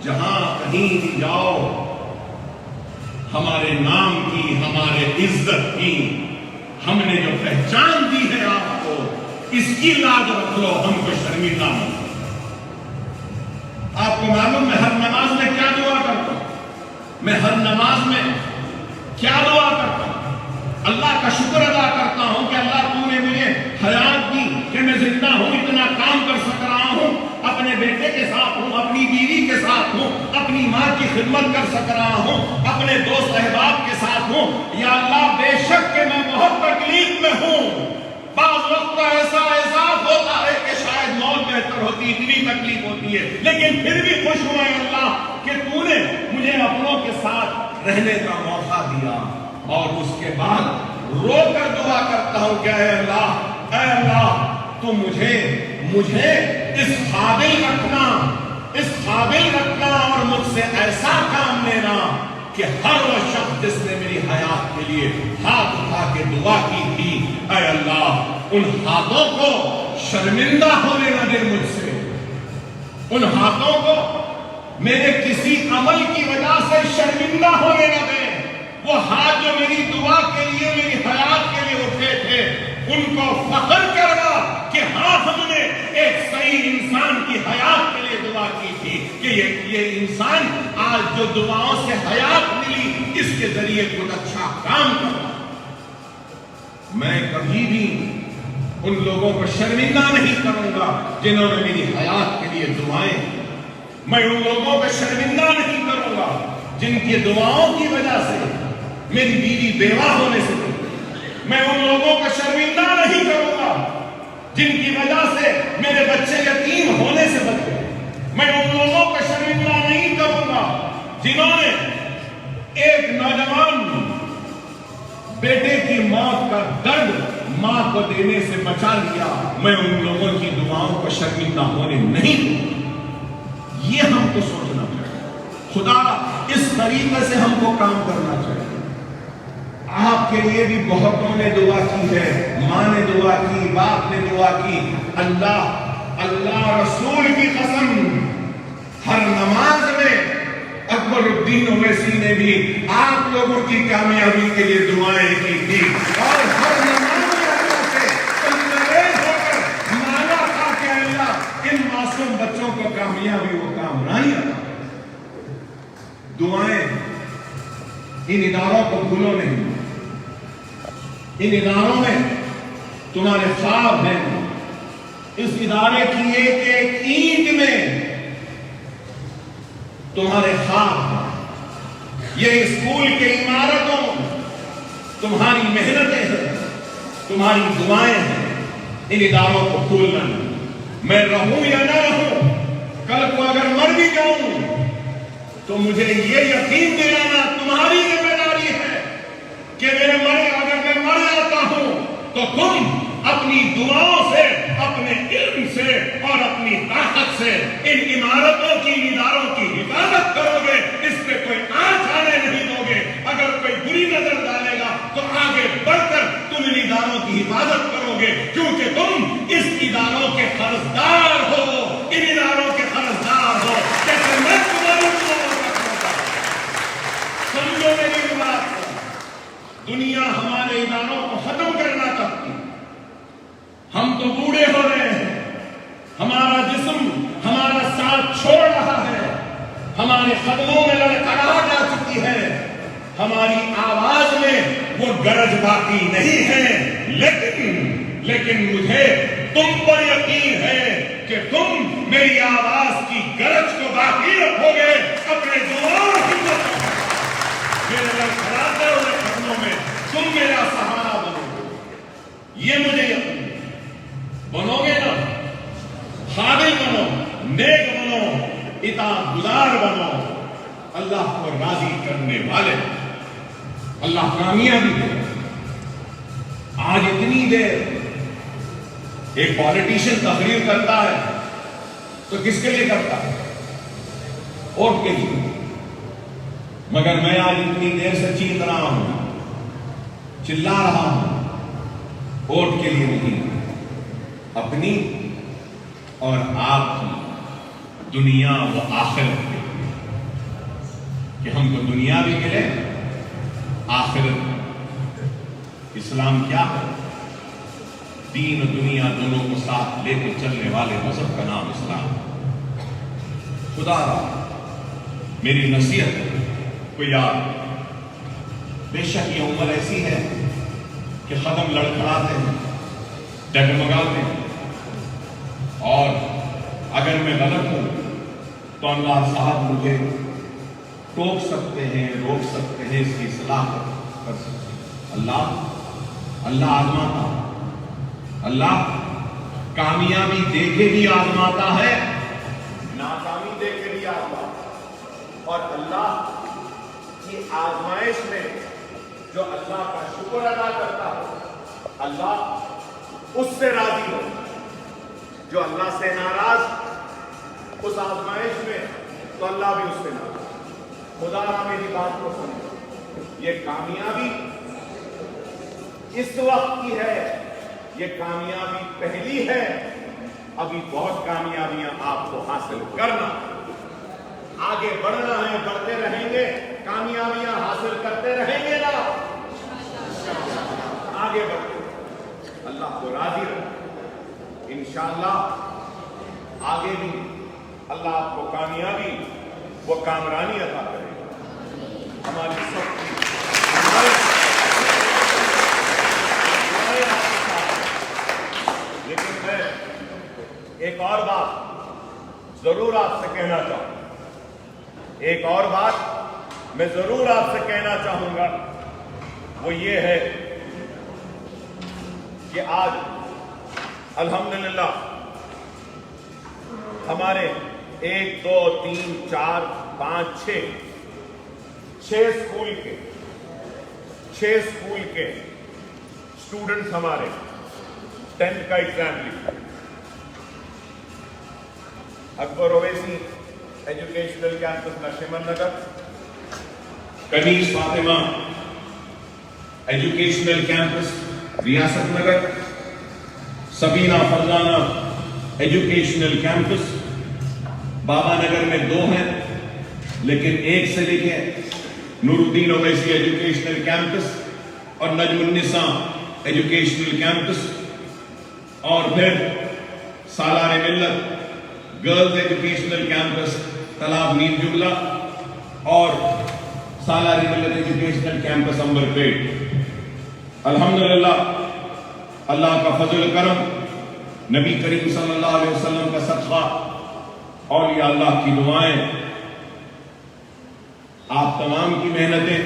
جہاں کہیں بھی جاؤ، ہمارے نام کی، ہمارے عزت کی، ہم نے جو پہچان دی ہے آپ کو، اس کی لاج رکھ لو، ہم کو شرمندہ نہ ہو۔ آپ کو معلوم میں ہر نماز میں کیا دعا کرتا ہوں؟ میں ہر نماز میں کیا دعا کرتا ہوں؟ اللہ کا شکر ادا کرتا ہوں کہ اللہ تو نے مجھے حیات دی کہ میں زندہ ہوں، اتنا کام کر سک رہا ہوں، اپنے بیٹے کے ساتھ ہوں، اپنی بیوی کے ساتھ ہوں، اپنی ماں کی خدمت کر سک رہا ہوں، اپنے دوست احباب کے ساتھ ہوں۔ یا اللہ بے شک کہ میں بہت تکلیف میں ہوں، بعض وقت ایسا احساس ہوتا ہے کہ شاید موت بہتر ہوتی، اتنی تکلیف ہوتی ہے، لیکن پھر بھی خوش ہوا ہے اللہ کہ تو نے مجھے اپنوں کے ساتھ رہنے کا موقع دیا۔ اور اس کے بعد رو کر دعا کرتا ہوں کہ اے اللہ تو مجھے اس قابل رکھنا اور مجھ سے ایسا کام لینا کہ ہر وہ شخص جس نے میری حیات کے لیے ہاتھ اٹھا کے دعا کی تھی، اے اللہ ان ہاتھوں کو شرمندہ ہونے نہ دے مجھ سے، ان ہاتھوں کو میرے کسی عمل کی وجہ سے شرمندہ ہونے نہ دے۔ وہ ہاتھ جو میری دعا کے لیے، میری حیات کے لیے اٹھے تھے، ان کو فخر کرنا کہ ہاں ہم نے ایک صحیح انسان کی حیات کے لیے دعا کی تھی کہ یہ انسان آج جو دعاؤں سے حیات ملی اس کے ذریعے کچھ اچھا کام کرنا۔ میں کبھی بھی ان لوگوں کو شرمندہ نہیں کروں گا جنہوں نے میری حیات کے لیے دعائیں، میں ان لوگوں کو شرمندہ نہیں کروں گا جن کی دعاؤں کی وجہ سے میری بیوی بیوہ ہونے سے بچی، میں ان لوگوں کو شرمندہ نہیں کروں گا جن کی وجہ سے میرے بچے یتیم ہونے سے بچے، میں ان لوگوں کو شرمندہ نہیں کروں گا جنہوں نے ایک نوجوان بیٹے کی موت کا درد ماں کو دینے سے بچا لیا، میں ان لوگوں کی دعاؤں کو شرمندہ ہونے نہیں دوں۔ یہ ہم کو سوچنا چاہیے، خدا اس طریقے سے ہم کو کام کرنا چاہیے۔ آپ کے لیے بھی بہتوں نے دعا کی ہے، ماں نے دعا کی، باپ نے دعا کی، اللہ رسول کی قسم ہر نماز میں اکبر الدین اویسی نے بھی آپ لوگوں کی کامیابی کے لیے دعائیں کی تھی، اور ہر نماز میں اللہ سے تندرست ہو کر مانگا تھا کہ اللہ ان معصوم بچوں کو کامیابی و کامرانی عطا۔ دعائیں ان اداروں کو بھولو نہیں، ان اداروں میں تمہارے خواب ہیں، اس ادارے کی ایک ایک اینٹ میں تمہارے خواب ہیں، یہ اسکول کے عمارتوں تمہاری محنتیں ہیں، تمہاری دعائیں ہیں، ان اداروں کو بھولنا نہیں۔ میں رہوں یا نہ رہوں، کل کو اگر مر بھی جاؤں تو مجھے یہ یقین دلانا تمہاری ذمہ داری ہے کہ اگر میں مر جاتا ہوں تو تم اپنی دعاؤں سے، اپنے علم سے اور اپنی طاقت سے ان عمارتوں کی، اداروں کی حفاظت کرو گے، اس پہ کوئی آنچ آنے نہیں دو گے۔ اگر کوئی بری نظر ڈالے گا تو آگے بڑھ کر تم ان اداروں کی حفاظت کرو گے، کیونکہ تم اس اداروں کے قرضدار ہو، ان اداروں کے قرضدار ہو، جیسے میں تمہاری دعاؤں کا قرضدار۔ سمجھو میری بات کو، دنیا ہمارے اداروں کو ختم کرنا چاہتی، ہم تو بوڑھے ہو رہے ہیں، ہمارا جسم ہمارا ساتھ چھوڑ رہا ہے، ہمارے قدموں میں لڑکھڑاہٹ آ چکی ہے، ہماری آواز میں وہ گرج باقی نہیں ہے، لیکن مجھے تم پر یقین ہے کہ تم میری آواز کی گرج کو باقی رکھو گے، اپنے دعاؤں کی میرے لڑکھڑاتے ہوئے قدموں میں تم میرا سہارا بنو گے، یہ مجھے یقین ہے۔ بنو گے نا، قابل بنو، نیک بنو، اطاعت گزار بنو، اللہ کو راضی کرنے والے، اللہ کامیابی دے۔ آج اتنی دیر ایک پالیٹیشین تقریر کرتا ہے تو کس کے لیے کرتا ہے؟ ووٹ کے لیے، مگر میں آج اتنی دیر سے چیخ رہا ہوں، چلا رہا ہوں، ووٹ کے لیے نہیں، اپنی اور آپ کی دنیا و آخرت کے لیے، کہ ہم کو دنیا بھی ملے، آخرت۔ اسلام کیا ہے؟ دین و دنیا دونوں کو ساتھ لے کے چلنے والے مذہب کا نام اسلام۔ خدا را میری نصیحت کو یاد، بے شک یہ عمر ایسی ہے کہ قدم لڑکھڑاتے ہیں، ڈگمگاتے ہیں، اور اگر میں غلط ہوں تو اللہ صاحب مجھے ٹوک سکتے ہیں، روک سکتے ہیں، اس کی اصلاح کر سکتے ہیں۔ اللہ آزماتا، اللہ کامیابی دے کے بھی آزماتا ہے، ناکامی دے کے بھی آزماتا ہے، اور اللہ کی آزمائش میں جو اللہ کا شکر ادا کرتا ہے اللہ اس سے راضی ہو، جو اللہ سے ناراض اس آزمائش میں تو اللہ بھی اس سے ناراض۔ خدا را میری بات کو سنیں، یہ کامیابی اس وقت کی ہے، یہ کامیابی پہلی ہے، ابھی بہت کامیابیاں آپ کو حاصل کرنا، آگے بڑھنا ہے، بڑھتے رہیں گے، کامیابیاں حاصل کرتے رہیں گے نا، آگے بڑھتے اللہ کو راضی رکھیں، انشاءاللہ آگے بھی اللہ آپ کو کامیابی وہ کامرانی عطا کرے گا۔ ہماری سب کی لیکن میں ایک اور بات ضرور آپ سے کہنا چاہوں گا، ایک اور بات میں ضرور آپ سے کہنا چاہوں گا، وہ یہ ہے کہ آج الحمدللہ ہمارے 1 2 3 4 5 6 اسکول کے اسٹوڈنٹس ہمارے 10th کا ایگزام لکھا۔ Akbar Owaisi educational campus Nasheman Nagar, Kaneez Fatima educational campus Riyasat Nagar, Sabina Farzana educational campus Baba Nagar میں 2 ہیں، لیکن ایک سے لے کے نور الدین اویسی ایجوکیشنل کیمپس اور نجم النساء ایجوکیشنل کیمپس، اور پھر سالار ملت گرلز ایجوکیشنل کیمپس تالاب نیل جملہ اور سالار ملت ایجوکیشنل کیمپس عنبرپیٹ۔ الحمدللہ اللہ کا فضل کرم، نبی کریم صلی اللہ علیہ وسلم کا صدقہ، اولیاء اللہ کی دعائیں، آپ تمام کی محنتیں،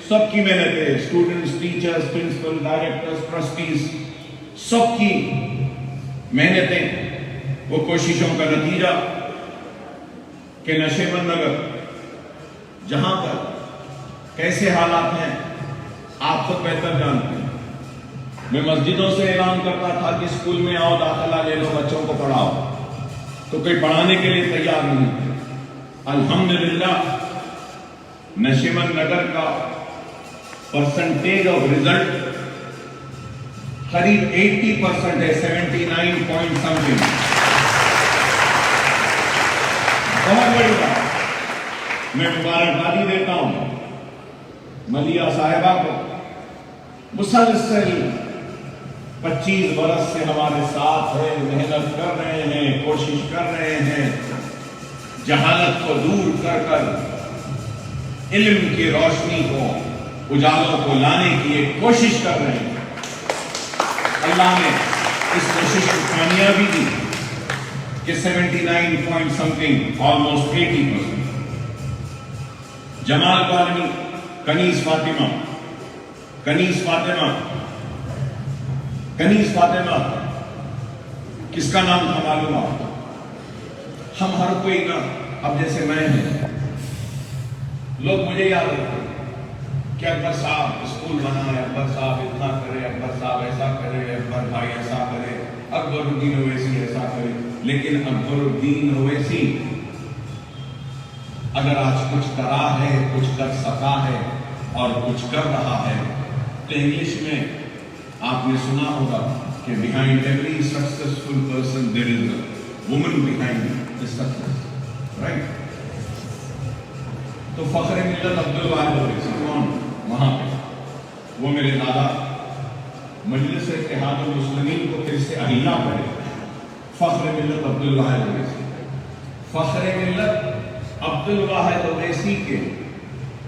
سب کی محنتیں، students, teachers, principal, directors, trustees, سب کی محنتیں، وہ کوششوں کا نتیجہ کہ نشیمن نگر جہاں پر کیسے حالات ہیں آپ خود بہتر جانتے ہیں۔ میں مسجدوں سے اعلان کرتا تھا کہ اسکول میں آؤ، داخلہ لے لو، بچوں کو پڑھاؤ، تو کوئی پڑھانے کے لیے تیار نہیں تھے۔ الحمدللہ نشیمن نگر کا پرسنٹیج آف رزلٹ قریب 80% ہے، 79 پوائنٹ سمتھنگ، بہت بڑی بات۔ میں مبارکبادی دیتا ہوں ملیہ صاحبہ کو، مسلسل 25 برس سے ہمارے ساتھ ہیں، محنت کر رہے ہیں، کوشش کر رہے ہیں، جہالت کو دور کر کر علم کی روشنی کو، اجالوں کو لانے کی ایک کوشش کر رہے ہیں۔ اللہ نے اس کوشش کو کامیابی دی کہ 79 پوائنٹ سمتھنگ، آلموسٹ 80%۔ جمال کالونی کنیز فاطمہ کس کا نام تھا معلوم آپ؟ ہم ہر کوئی نا، اب جیسے میں ہیں، لوگ مجھے یاد رکھتے کہ اکبر صاحب اسکول بنائے، اکبر صاحب اتنا کرے، اکبر صاحب ایسا کرے، اکبر بھائی ایسا کرے، اکبر الدین اویسی ایسا کرے۔ لیکن اکبر الدین اویسی اگر آج کچھ کرا ہے، کچھ کر سکا ہے اور کچھ کر رہا ہے، تو انگلش میں آپ نے سنا ہوگا کہ behind every successful person there is a woman behind the success، right؟ تو فخر ملت عبدالواحد اویسی کون؟ وہاں پہ وہ میرے دادا مجلس اتحاد المسلمین کو پھر سے اہلیہ پڑے، فخر ملت عبدالواحد اویسی۔ فخر ملت عبدالواحد اویسی کے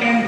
10th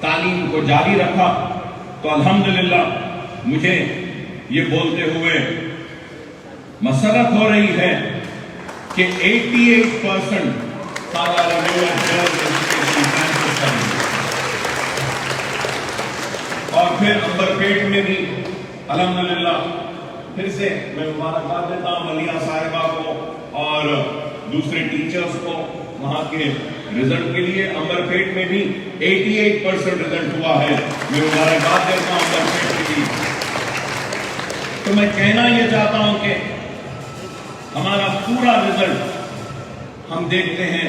تعلیم کو جاری رکھا. تو الحمدللہ مجھے یہ بولتے ہوئے مسرت ہو رہی ہے کہ 88% اور پھر امبرپیٹ میں بھی الحمدللہ پھر سے میں مبارکباد دیتا ہوں ملیحہ صاحبہ کو اور دوسرے ٹیچرز کو وہاں کے رزلٹ کے لیے. امبرپیٹ میں بھی 88% رزلٹ ہوا ہے. میں مبارکباد دیتا ہوں امبرپیٹ کے لیے. تو میں کہنا یہ چاہتا ہوں کہ ہمارا پورا رزلٹ ہم دیکھتے ہیں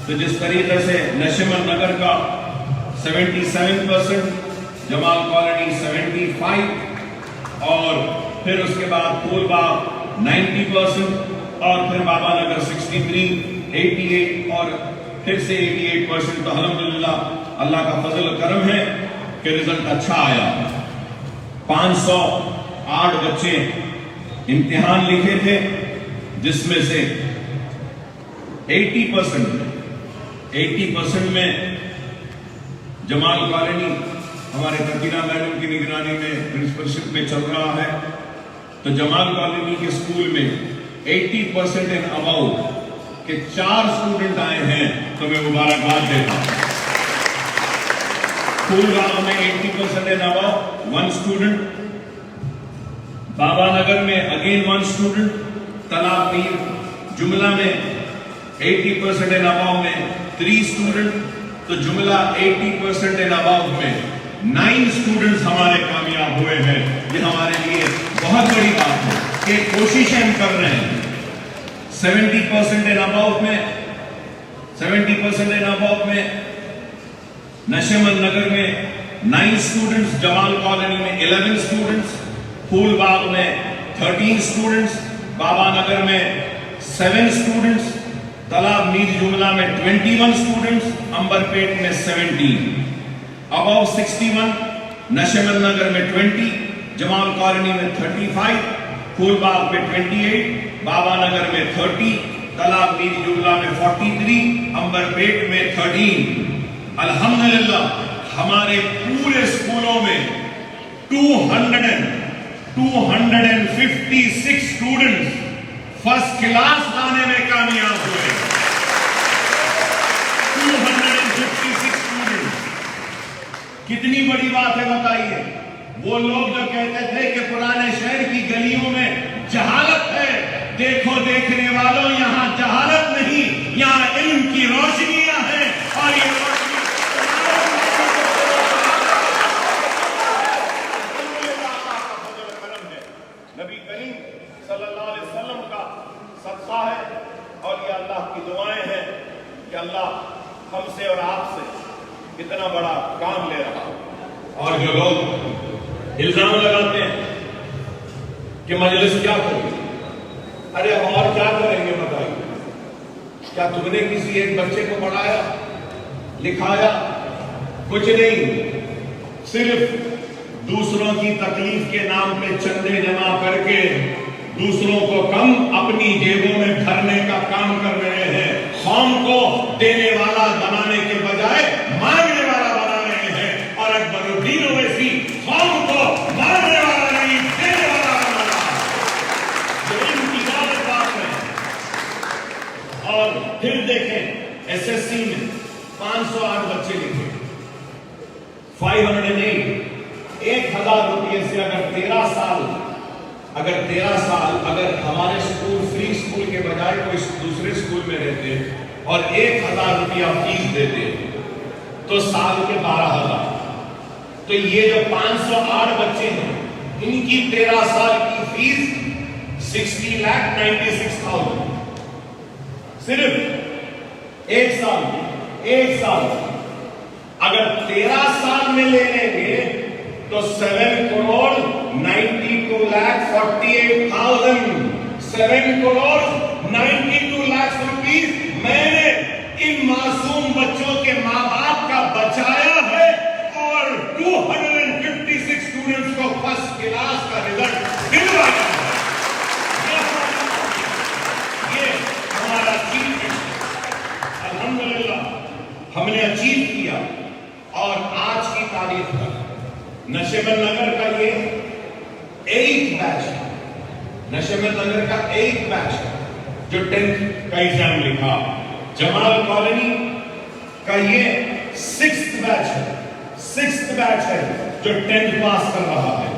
تو جس طریقے سے نشیمن نگر کا 77%, جمال کالونی 75 اور پھر اس کے بعد پھول باغ 90% اور پھر بابا نگر 63, 88 اور پھر سے 88%. تو الحمدللہ اللہ کا فضل و کرم ہے کہ رزلٹ اچھا آیا. 508 بچے امتحان لکھے تھے جس میں سے 80% میں جمال کالونی ہمارے تقیرہ میڈم کی نگرانی میں پرنسپلشپ میں چل رہا ہے. تو جمال کالونی کے اسکول میں 80% اینڈ اباؤ کہ 4 اسٹوڈنٹ آئے ہیں تو میں مبارکباد دیتا ہوں. پھول باغ میں 80% اینڈ اباؤ 1 اسٹوڈنٹ, بابا نگر میں اگین 1 اسٹوڈنٹ, طلاب میر جملہ میں 80% اینڈ اباؤ میں 3 اسٹوڈنٹ. تو جملہ 80% اینڈ اباؤ میں 9 اسٹوڈنٹس ہمارے کامیاب ہوئے ہیں. یہ ہمارے لیے بہت بڑی بات ہے کہ کوششیں ہم کر رہے ہیں. 70% اینڈ اباؤ میں نشیمن نگر میں 9 اسٹوڈنٹس, جمال کالونی میں 11 اسٹوڈنٹس, پھول باغ میں 13 اسٹوڈنٹس, بابا نگر میں 7 اسٹوڈنٹس, طلاب میر جملہ میں 21 اسٹوڈنٹس, امبرپیٹ میں 17, اباؤ 61, نشیمن نگر میں 20, جمال کالونی میں 35, پھول باغ میں 28, بابا نگر میں 30, طلاب میر جملہ میں 43, امبرپیٹ میں 13. الحمدللہ ہمارے پورے اسکولوں میں 256 اسٹوڈنٹس فرسٹ کلاس لانے میں کامیاب ہوئے. 256 اسٹوڈنٹس کتنی بڑی بات ہے بتائیے. وہ لوگ جو کہتے تھے کہ پرانے شہر کی گلیوں میں جہالت ہے, دیکھو دیکھنے والوں یہاں جہالت نہیں, یہاں علم کی روشنیاں ہیں. اور یہ روشنی نبی کریم صلی اللہ علیہ وسلم کا صدقہ ہے اور یہ اللہ کی دعائیں ہیں کہ اللہ ہم سے اور آپ سے اتنا بڑا کام لے رہا. اور جو لوگ الزام لگاتے ہیں کہ مجلس کیا کرے, ارے ہم اور کیا کریں گے بتائیے. کیا تم نے کسی ایک بچے کو پڑھایا, لکھایا؟ کچھ نہیں. صرف دوسروں کی تکلیف کے نام پہ چندے جمع کر کے دوسروں کو کم اپنی جیبوں میں بھرنے کا کام کر رہے ہیں. قوم کو دینے والا بنانے کے بجائے مانگنے والا بنا رہے ہیں. اور اکبر الدین اویسی قوم کو مانگنے والا نہیں, دینے والا بنا. یہ ان کی بات ہے. اور پھر دیکھیں ایس ایس سی میں 508 بچے لکھے, 508. 1000 روپئے سے اگر 13 سال اگر ہمارے اسکول فری اسکول کے بجائے کوئی دوسرے اسکول میں رہتے اور 1000 روپیہ فیس دیتے تو سال کے 12,000. تو یہ جو 508 بچے ہیں ان کی 13 سال کی فیس 60,96,000 صرف ایک سال. اگر 13 سال میں لے لیں گے تو 7 کروڑ 92 لاکھ 48,000 7 کروڑ 92 لاکھ روپیز میں نے ان معصوم بچوں کے ماں باپ کا بچایا ہے. اور 256 اسٹوڈنٹس کو فرسٹ کلاس کا رزلٹ دلوایا ہے. یہ ہمارا اچیومنٹ الحمدللہ ہم نے اچیو کیا. اور نشمل نگر کا یہ 8 بیچ ہے، نشمل نگر کا 8 بیچ ہے جو 10th کا ایگزام لکھا. جمال کالونی کا یہ 6th بیچ ہے، 6th بیچ ہے جو 10th پاس کر رہا ہے.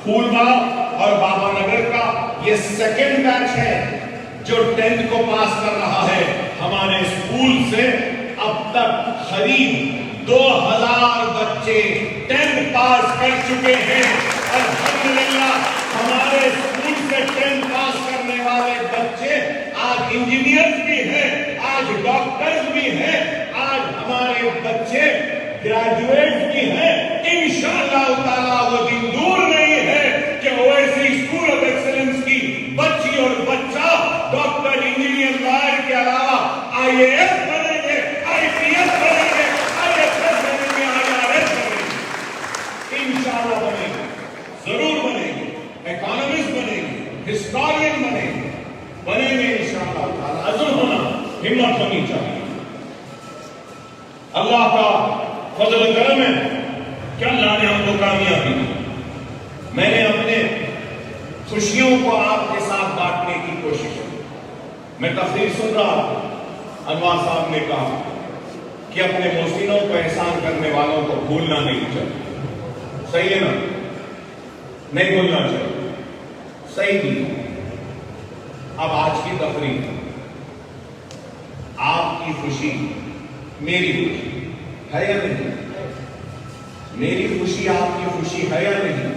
پھول باغ اور بابا نگر کا یہ 2nd بیچ ہے جو 10th کو پاس کر رہا ہے. ہمارے اسکول سے اب تک قریب 2000 بچے 10th پاس کر چکے ہیں. الحمدللہ ہمارے اسکول سے 10th پاس کرنے والے بچے آج انجینئرز بھی ہیں، آج ڈاکٹرز بھی ہیں، آج ہمارے بچے گریجویٹس بھی ہیں. انشاءاللہ تعالیٰ وہ دن دور نہیں ہے کہ اویسی اسکول آف ایکسلنس کی بچی اور بچہ ڈاکٹر، انجینئر، لائر کے علاوہ آئی اے ایس بنیں گے، آئی پی ایس بنیں گے، آئی ایس ایس بنیں گے، آئی آر ایس بنیں گے. انشاءاللہ بنیں گے، ضرور بنیں گے. اکانومسٹ بنیں گے، ہسٹورین بنیں گے انشاءاللہ تعالیٰ. عزم ہونا، ہمت ہونی چاہیے. اللہ کا فضل و کرم ہے کہ اللہ نے ہم کو کامیابی دی. میں نے اپنے خوشیوں کو آپ کے ساتھ بانٹنے کی کوشش کی. میں تقریر سن رہا تھا، انوار صاحب نے کہا کہ اپنے محسنوں کو احسان کرنے والوں کو بھولنا نہیں چاہیے. صحیح ہے نا؟ نہیں بھولنا چاہیے، صحیح نہیں. اب آج کی تقریر آپ کی خوشی میری خوشی ہے یا نہیں؟ میری خوشی آپ کی خوشی ہے یا نہیں؟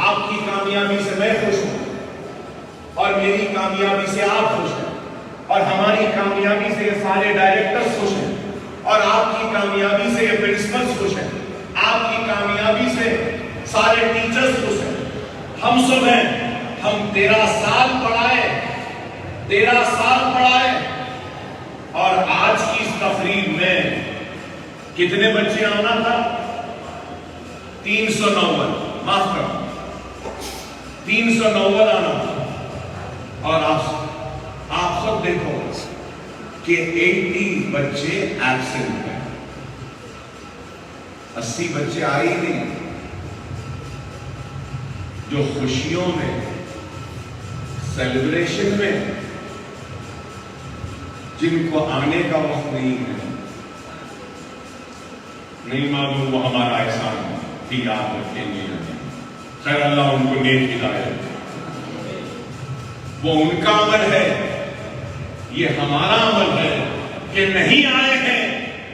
آپ کی کامیابی سے میں خوش ہوں اور میری کامیابی سے آپ خوش ہیں اور ہماری کامیابی سے یہ سارے ڈائریکٹرز خوش ہیں اور آپ کی کامیابی سے یہ پرنسپلز خوش ہیں، آپ کی کامیابی سے سارے ٹیچرز خوش ہیں. ہم سب ہیں، ہم 13 سال پڑھائے، 13 سال پڑھائے اور آج کی اس تقریب میں کتنے بچے آنا تھا؟ 390. معاف کرو، 390 آنا تھا. اور آپ سب دیکھو کہ 80 بچے ایبسنٹ ہیں، 80 بچے آئے ہی نہیں. جو خوشیوں میں، سیلیبریشن میں، جن کو آنے کا وقت نہیں ہے، نہیں معلوم وہ ہمارا احسان بھی یاد رکھیں گے. خیر اللہ ان کو نیک ہدایت. وہ ان کا عمل ہے، یہ ہمارا عمل ہے کہ نہیں آئے ہیں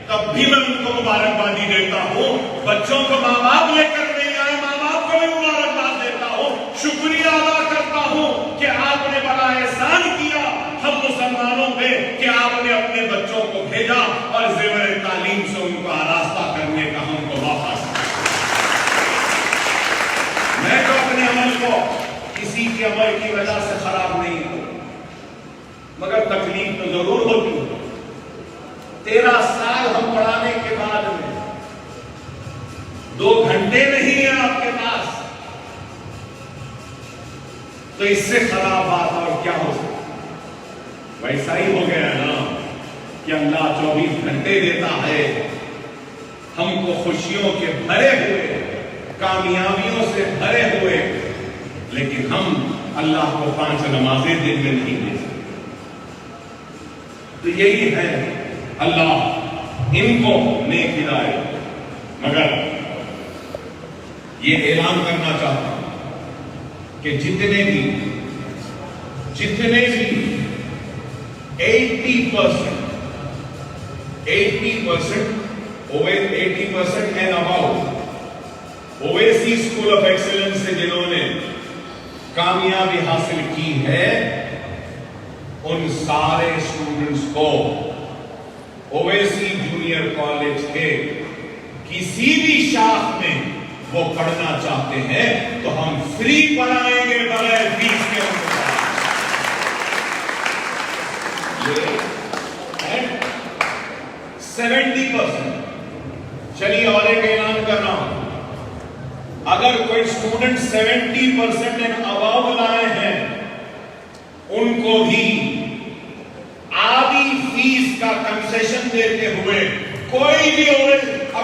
تب بھی میں ان کو مبارکبادی دیتا ہوں. بچوں کو ماں باپ لے کر نہیں آئے، ماں باپ کو بھی مبارکباد دیتا ہوں. شکریہ ادا کرتا ہوں کہ آپ نے بڑا احسان کیا ہم مسلمانوں پہ کہ آپ نے اپنے بچوں کو بھیجا اور زیور تعلیم سے ان کو آراستہ کرنے کا ہم کو موقع دیا. میں تو اپنے عمل کو کسی کے عمل کی وجہ سے خراب نہیں ہوں، مگر تکلیف تو ضرور ہوتی ہے. 13 سال ہم پڑھانے کے بعد میں 2 گھنٹے نہیں ہیں آپ کے پاس، تو اس سے خراب بات اور کیا ہو سکتا؟ ویسا ہی ہو گیا نا کہ اللہ 24 گھنٹے دیتا ہے ہم کو خوشیوں کے بھرے ہوئے، کامیابیوں سے بھرے ہوئے، لیکن ہم اللہ کو 5 نمازیں دن میں نہیں دے سکتے. تو یہی ہے، اللہ ان کو نیک ہدایت. مگر یہ اعلان کرنا چاہتا ہوں کہ جتنے بھی 80% and about Owaisi school of excellence سے جنہوں نے کامیابی حاصل کی ہے، ان سارے اسٹوڈنٹس کو اویسی جونیئر کالج کے کسی بھی شاخ میں وہ پڑھنا چاہتے ہیں تو ہم فری پڑھائیں گے بغیر فیس کے. 70%. چلیے اور ایک اعلان کر رہا ہوں، اگر کوئی اسٹوڈنٹ 70% اینڈ ابو لائے ہیں، ان کو بھی آدھی فیس کا کنسیشن دیتے ہوئے کوئی بھی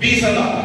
20,000।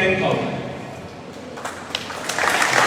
10,000।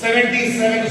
77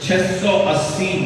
680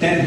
10th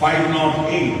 508।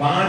5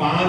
5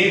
1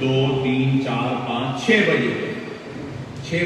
2, 3, 4, 5, 6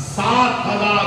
7,000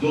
2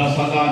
10,000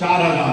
4,000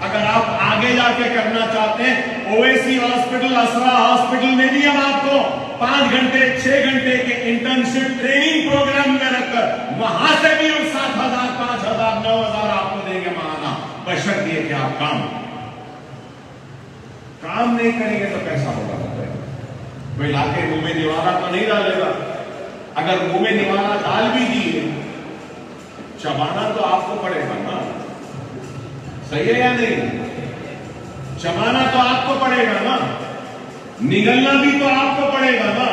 اگر آپ آگے جا کے کرنا چاہتے ہیں اویسی ہاسپٹل، اسرا ہاسپٹل میں بھی ہم آپ کو 5 گھنٹے 6 گھنٹے کے انٹرنشپ ٹریننگ پروگرام میں رکھ کر وہاں سے بھی ہم 7,000 5,000 9,000 آپ کو دیں گے ماہانہ، بشرط یہ کہ آپ کام نہیں کریں گے تو کیسا ہوگا؟ کوئی لا کے منہ میں نوارا تو نہیں ڈالے گا. اگر منہ میں نوارا ڈال بھی دیے چبانا تو آپ کو پڑے گا نا، صحیح ہے یا نہیں؟ چبانا تو آپ کو پڑے گا نا، نگلنا بھی تو آپ کو پڑے گا نا.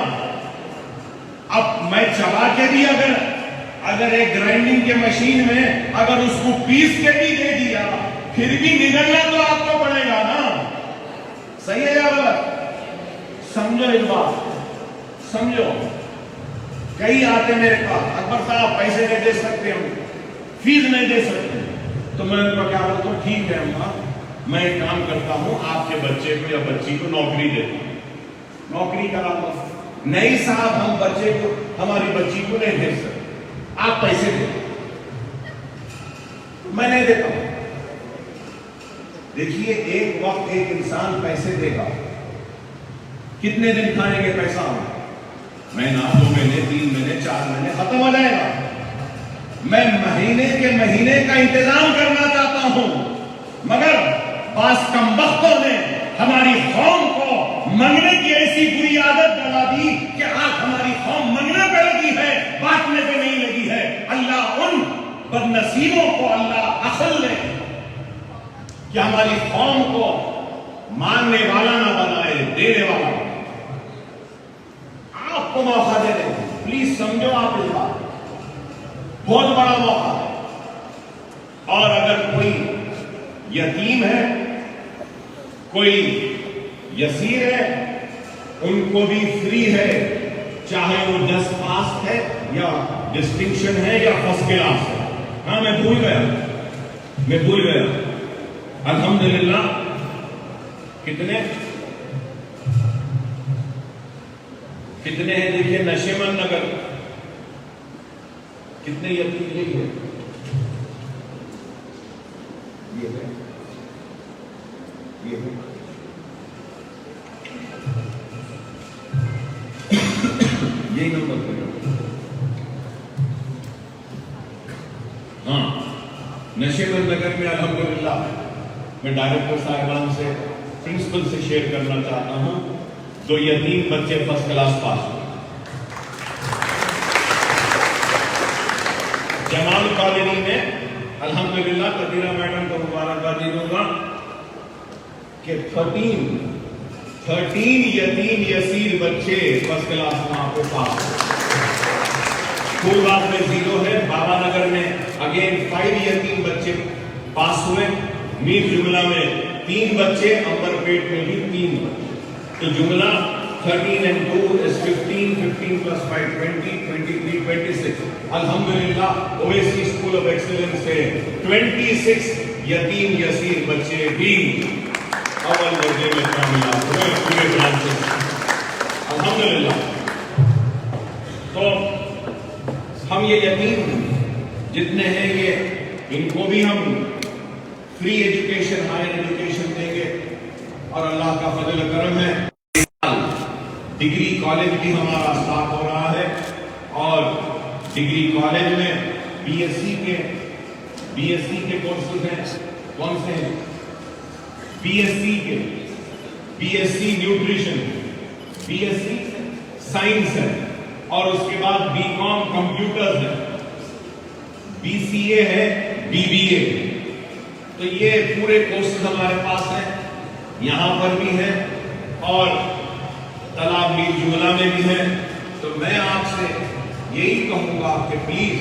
اب میں چبا کے بھی اگر ایک گرائنڈنگ کے مشین میں اگر اس کو پیس کے بھی دے دیا پھر بھی نگلنا تو آپ کو پڑے گا نا، صحیح ہے یا غلط؟ سمجھو اس بات، سمجھو. کئی آتے میرے پاس، اکبر صاحب پیسے نہیں دے سکتے، ہم فیس نہیں دے سکتے. تو میں ان کو کیا بولتا ہوں، ٹھیک ہے اماں میں ایک کام کرتا ہوں، آپ کے بچے کو یا بچی کو نوکری دیتا ہوں، نوکری کراتا ہوں. نہیں صاحب ہم بچے کو ہماری بچی کو نہیں بھیج سکتے، آپ پیسے دیں. میں نہیں دیتا ہوں. دیکھیے ایک وقت ایک انسان پیسے دے گا، کتنے دن کھائیں گے پیسہ ہم؟ مہینہ 2 مہینے 3 مہینے 4 مہینے ختم ہو جائے گا. میں مہینے کے مہینے کا انتظام کرنا چاہتا ہوں، مگر بعض کمبختوں نے ہماری قوم کو منگنے کی ایسی بری عادت ڈالا دی کہ آج ہماری قوم منگنے پہ لگی ہے، بانٹنے پہ نہیں لگی ہے. اللہ ان بد نصیبوں کو اللہ عقل دے کہ ہماری قوم کو مانگنے والا نہ بنائے، دینے والا. آپ کو موقع دے دیں، پلیز سمجھو آپ اس بات، بہت بڑا موقع ہے. اور اگر کوئی یتیم ہے، کوئی یسیر ہے، ان کو بھی فری ہے، چاہے وہ 10 پاس ہے یا ڈسٹنکشن ہے یا فرسٹ کلاس ہے. ہاں میں بھول گیا. الحمدللہ کتنے ہیں دیکھیے نشیمن نگر کتنے یتیم یہی ہے. یہی نمبر پہ ہاں نشیمن نگر میں الحمدللہ میں ڈائریکٹر صاحبان سے پرنسپل سے شیئر کرنا چاہتا ہوں، 2 یتیم بچے فرسٹ کلاس پاس ہوئے. جمال کالونی میں الحمدللہ قدیرہ میڈم کو مبارکباد دوں گا کہ 13 یتیم یسیر بچے فرسٹ کلاس وہاں پہ پاس ہوئے. پھول باغ میں 0 ہے، بابا نگر میں اگین 5 یتیم بچے پاس ہوئے. میر جملہ میں 3 بچے، امبر پیٹ میں بھی 3 بچے. تو جملہ 13 and 2 is 15, 15 plus 5, 20, 23, 26. الحمدللہ اویسی اسکول آف ایکسلنس سے 26 یتیم یسیر بچے بھی اول درجے میں کامیاب ہوئے پورے برانچ سے. الحمدللہ. تو ہم یہ یتیم جتنے ہیں یہ ان کو بھی ہم فری ایجوکیشن، ہائر ایجوکیشن دیں گے. اور اللہ کا فضل و کرم ہے ڈگری کالج بھی ہمارا اسٹارٹ ہو رہا ہے. اور ڈگری کالج میں بی ایس سی کے کورسز ہیں. کون سے ہیں؟ B S C nutrition, B S C science ہے، اور اس کے بعد بی کام کمپیوٹرز ہے، بی سی اے ہے، بی بی اے. تو یہ پورے کورسز ہمارے پاس ہیں، یہاں پر بھی ہیں اور تالاب میر جملہ میں بھی ہیں. تو میں آپ سے یہی کہوں گا کہ پلیز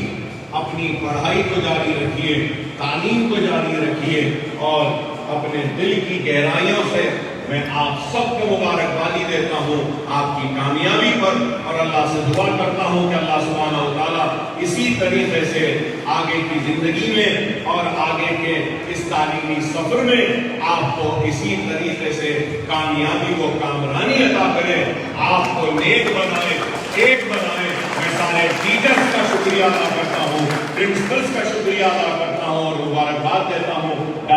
اپنی پڑھائی کو جاری رکھیے، تعلیم کو جاری رکھیے، اور اپنے دل کی گہرائیوں سے میں آپ سب کو مبارکبادی دیتا ہوں آپ کی کامیابی پر. اور اللہ سے دعا کرتا ہوں کہ اللہ سبحانہ و تعالیٰ اسی طریقے سے آگے کی زندگی میں اور آگے کے اس تعلیمی سفر میں آپ کو اسی طریقے سے کامیابی و کامرانی عطا کرے، آپ کو نیک بنائے، ایک بنائے. میں سارے ٹیچرز کا شکریہ ادا کرتا ہوں، پرنسپلز کا شکریہ ادا کرتا ہوں اور مبارکباد دیتا ہوں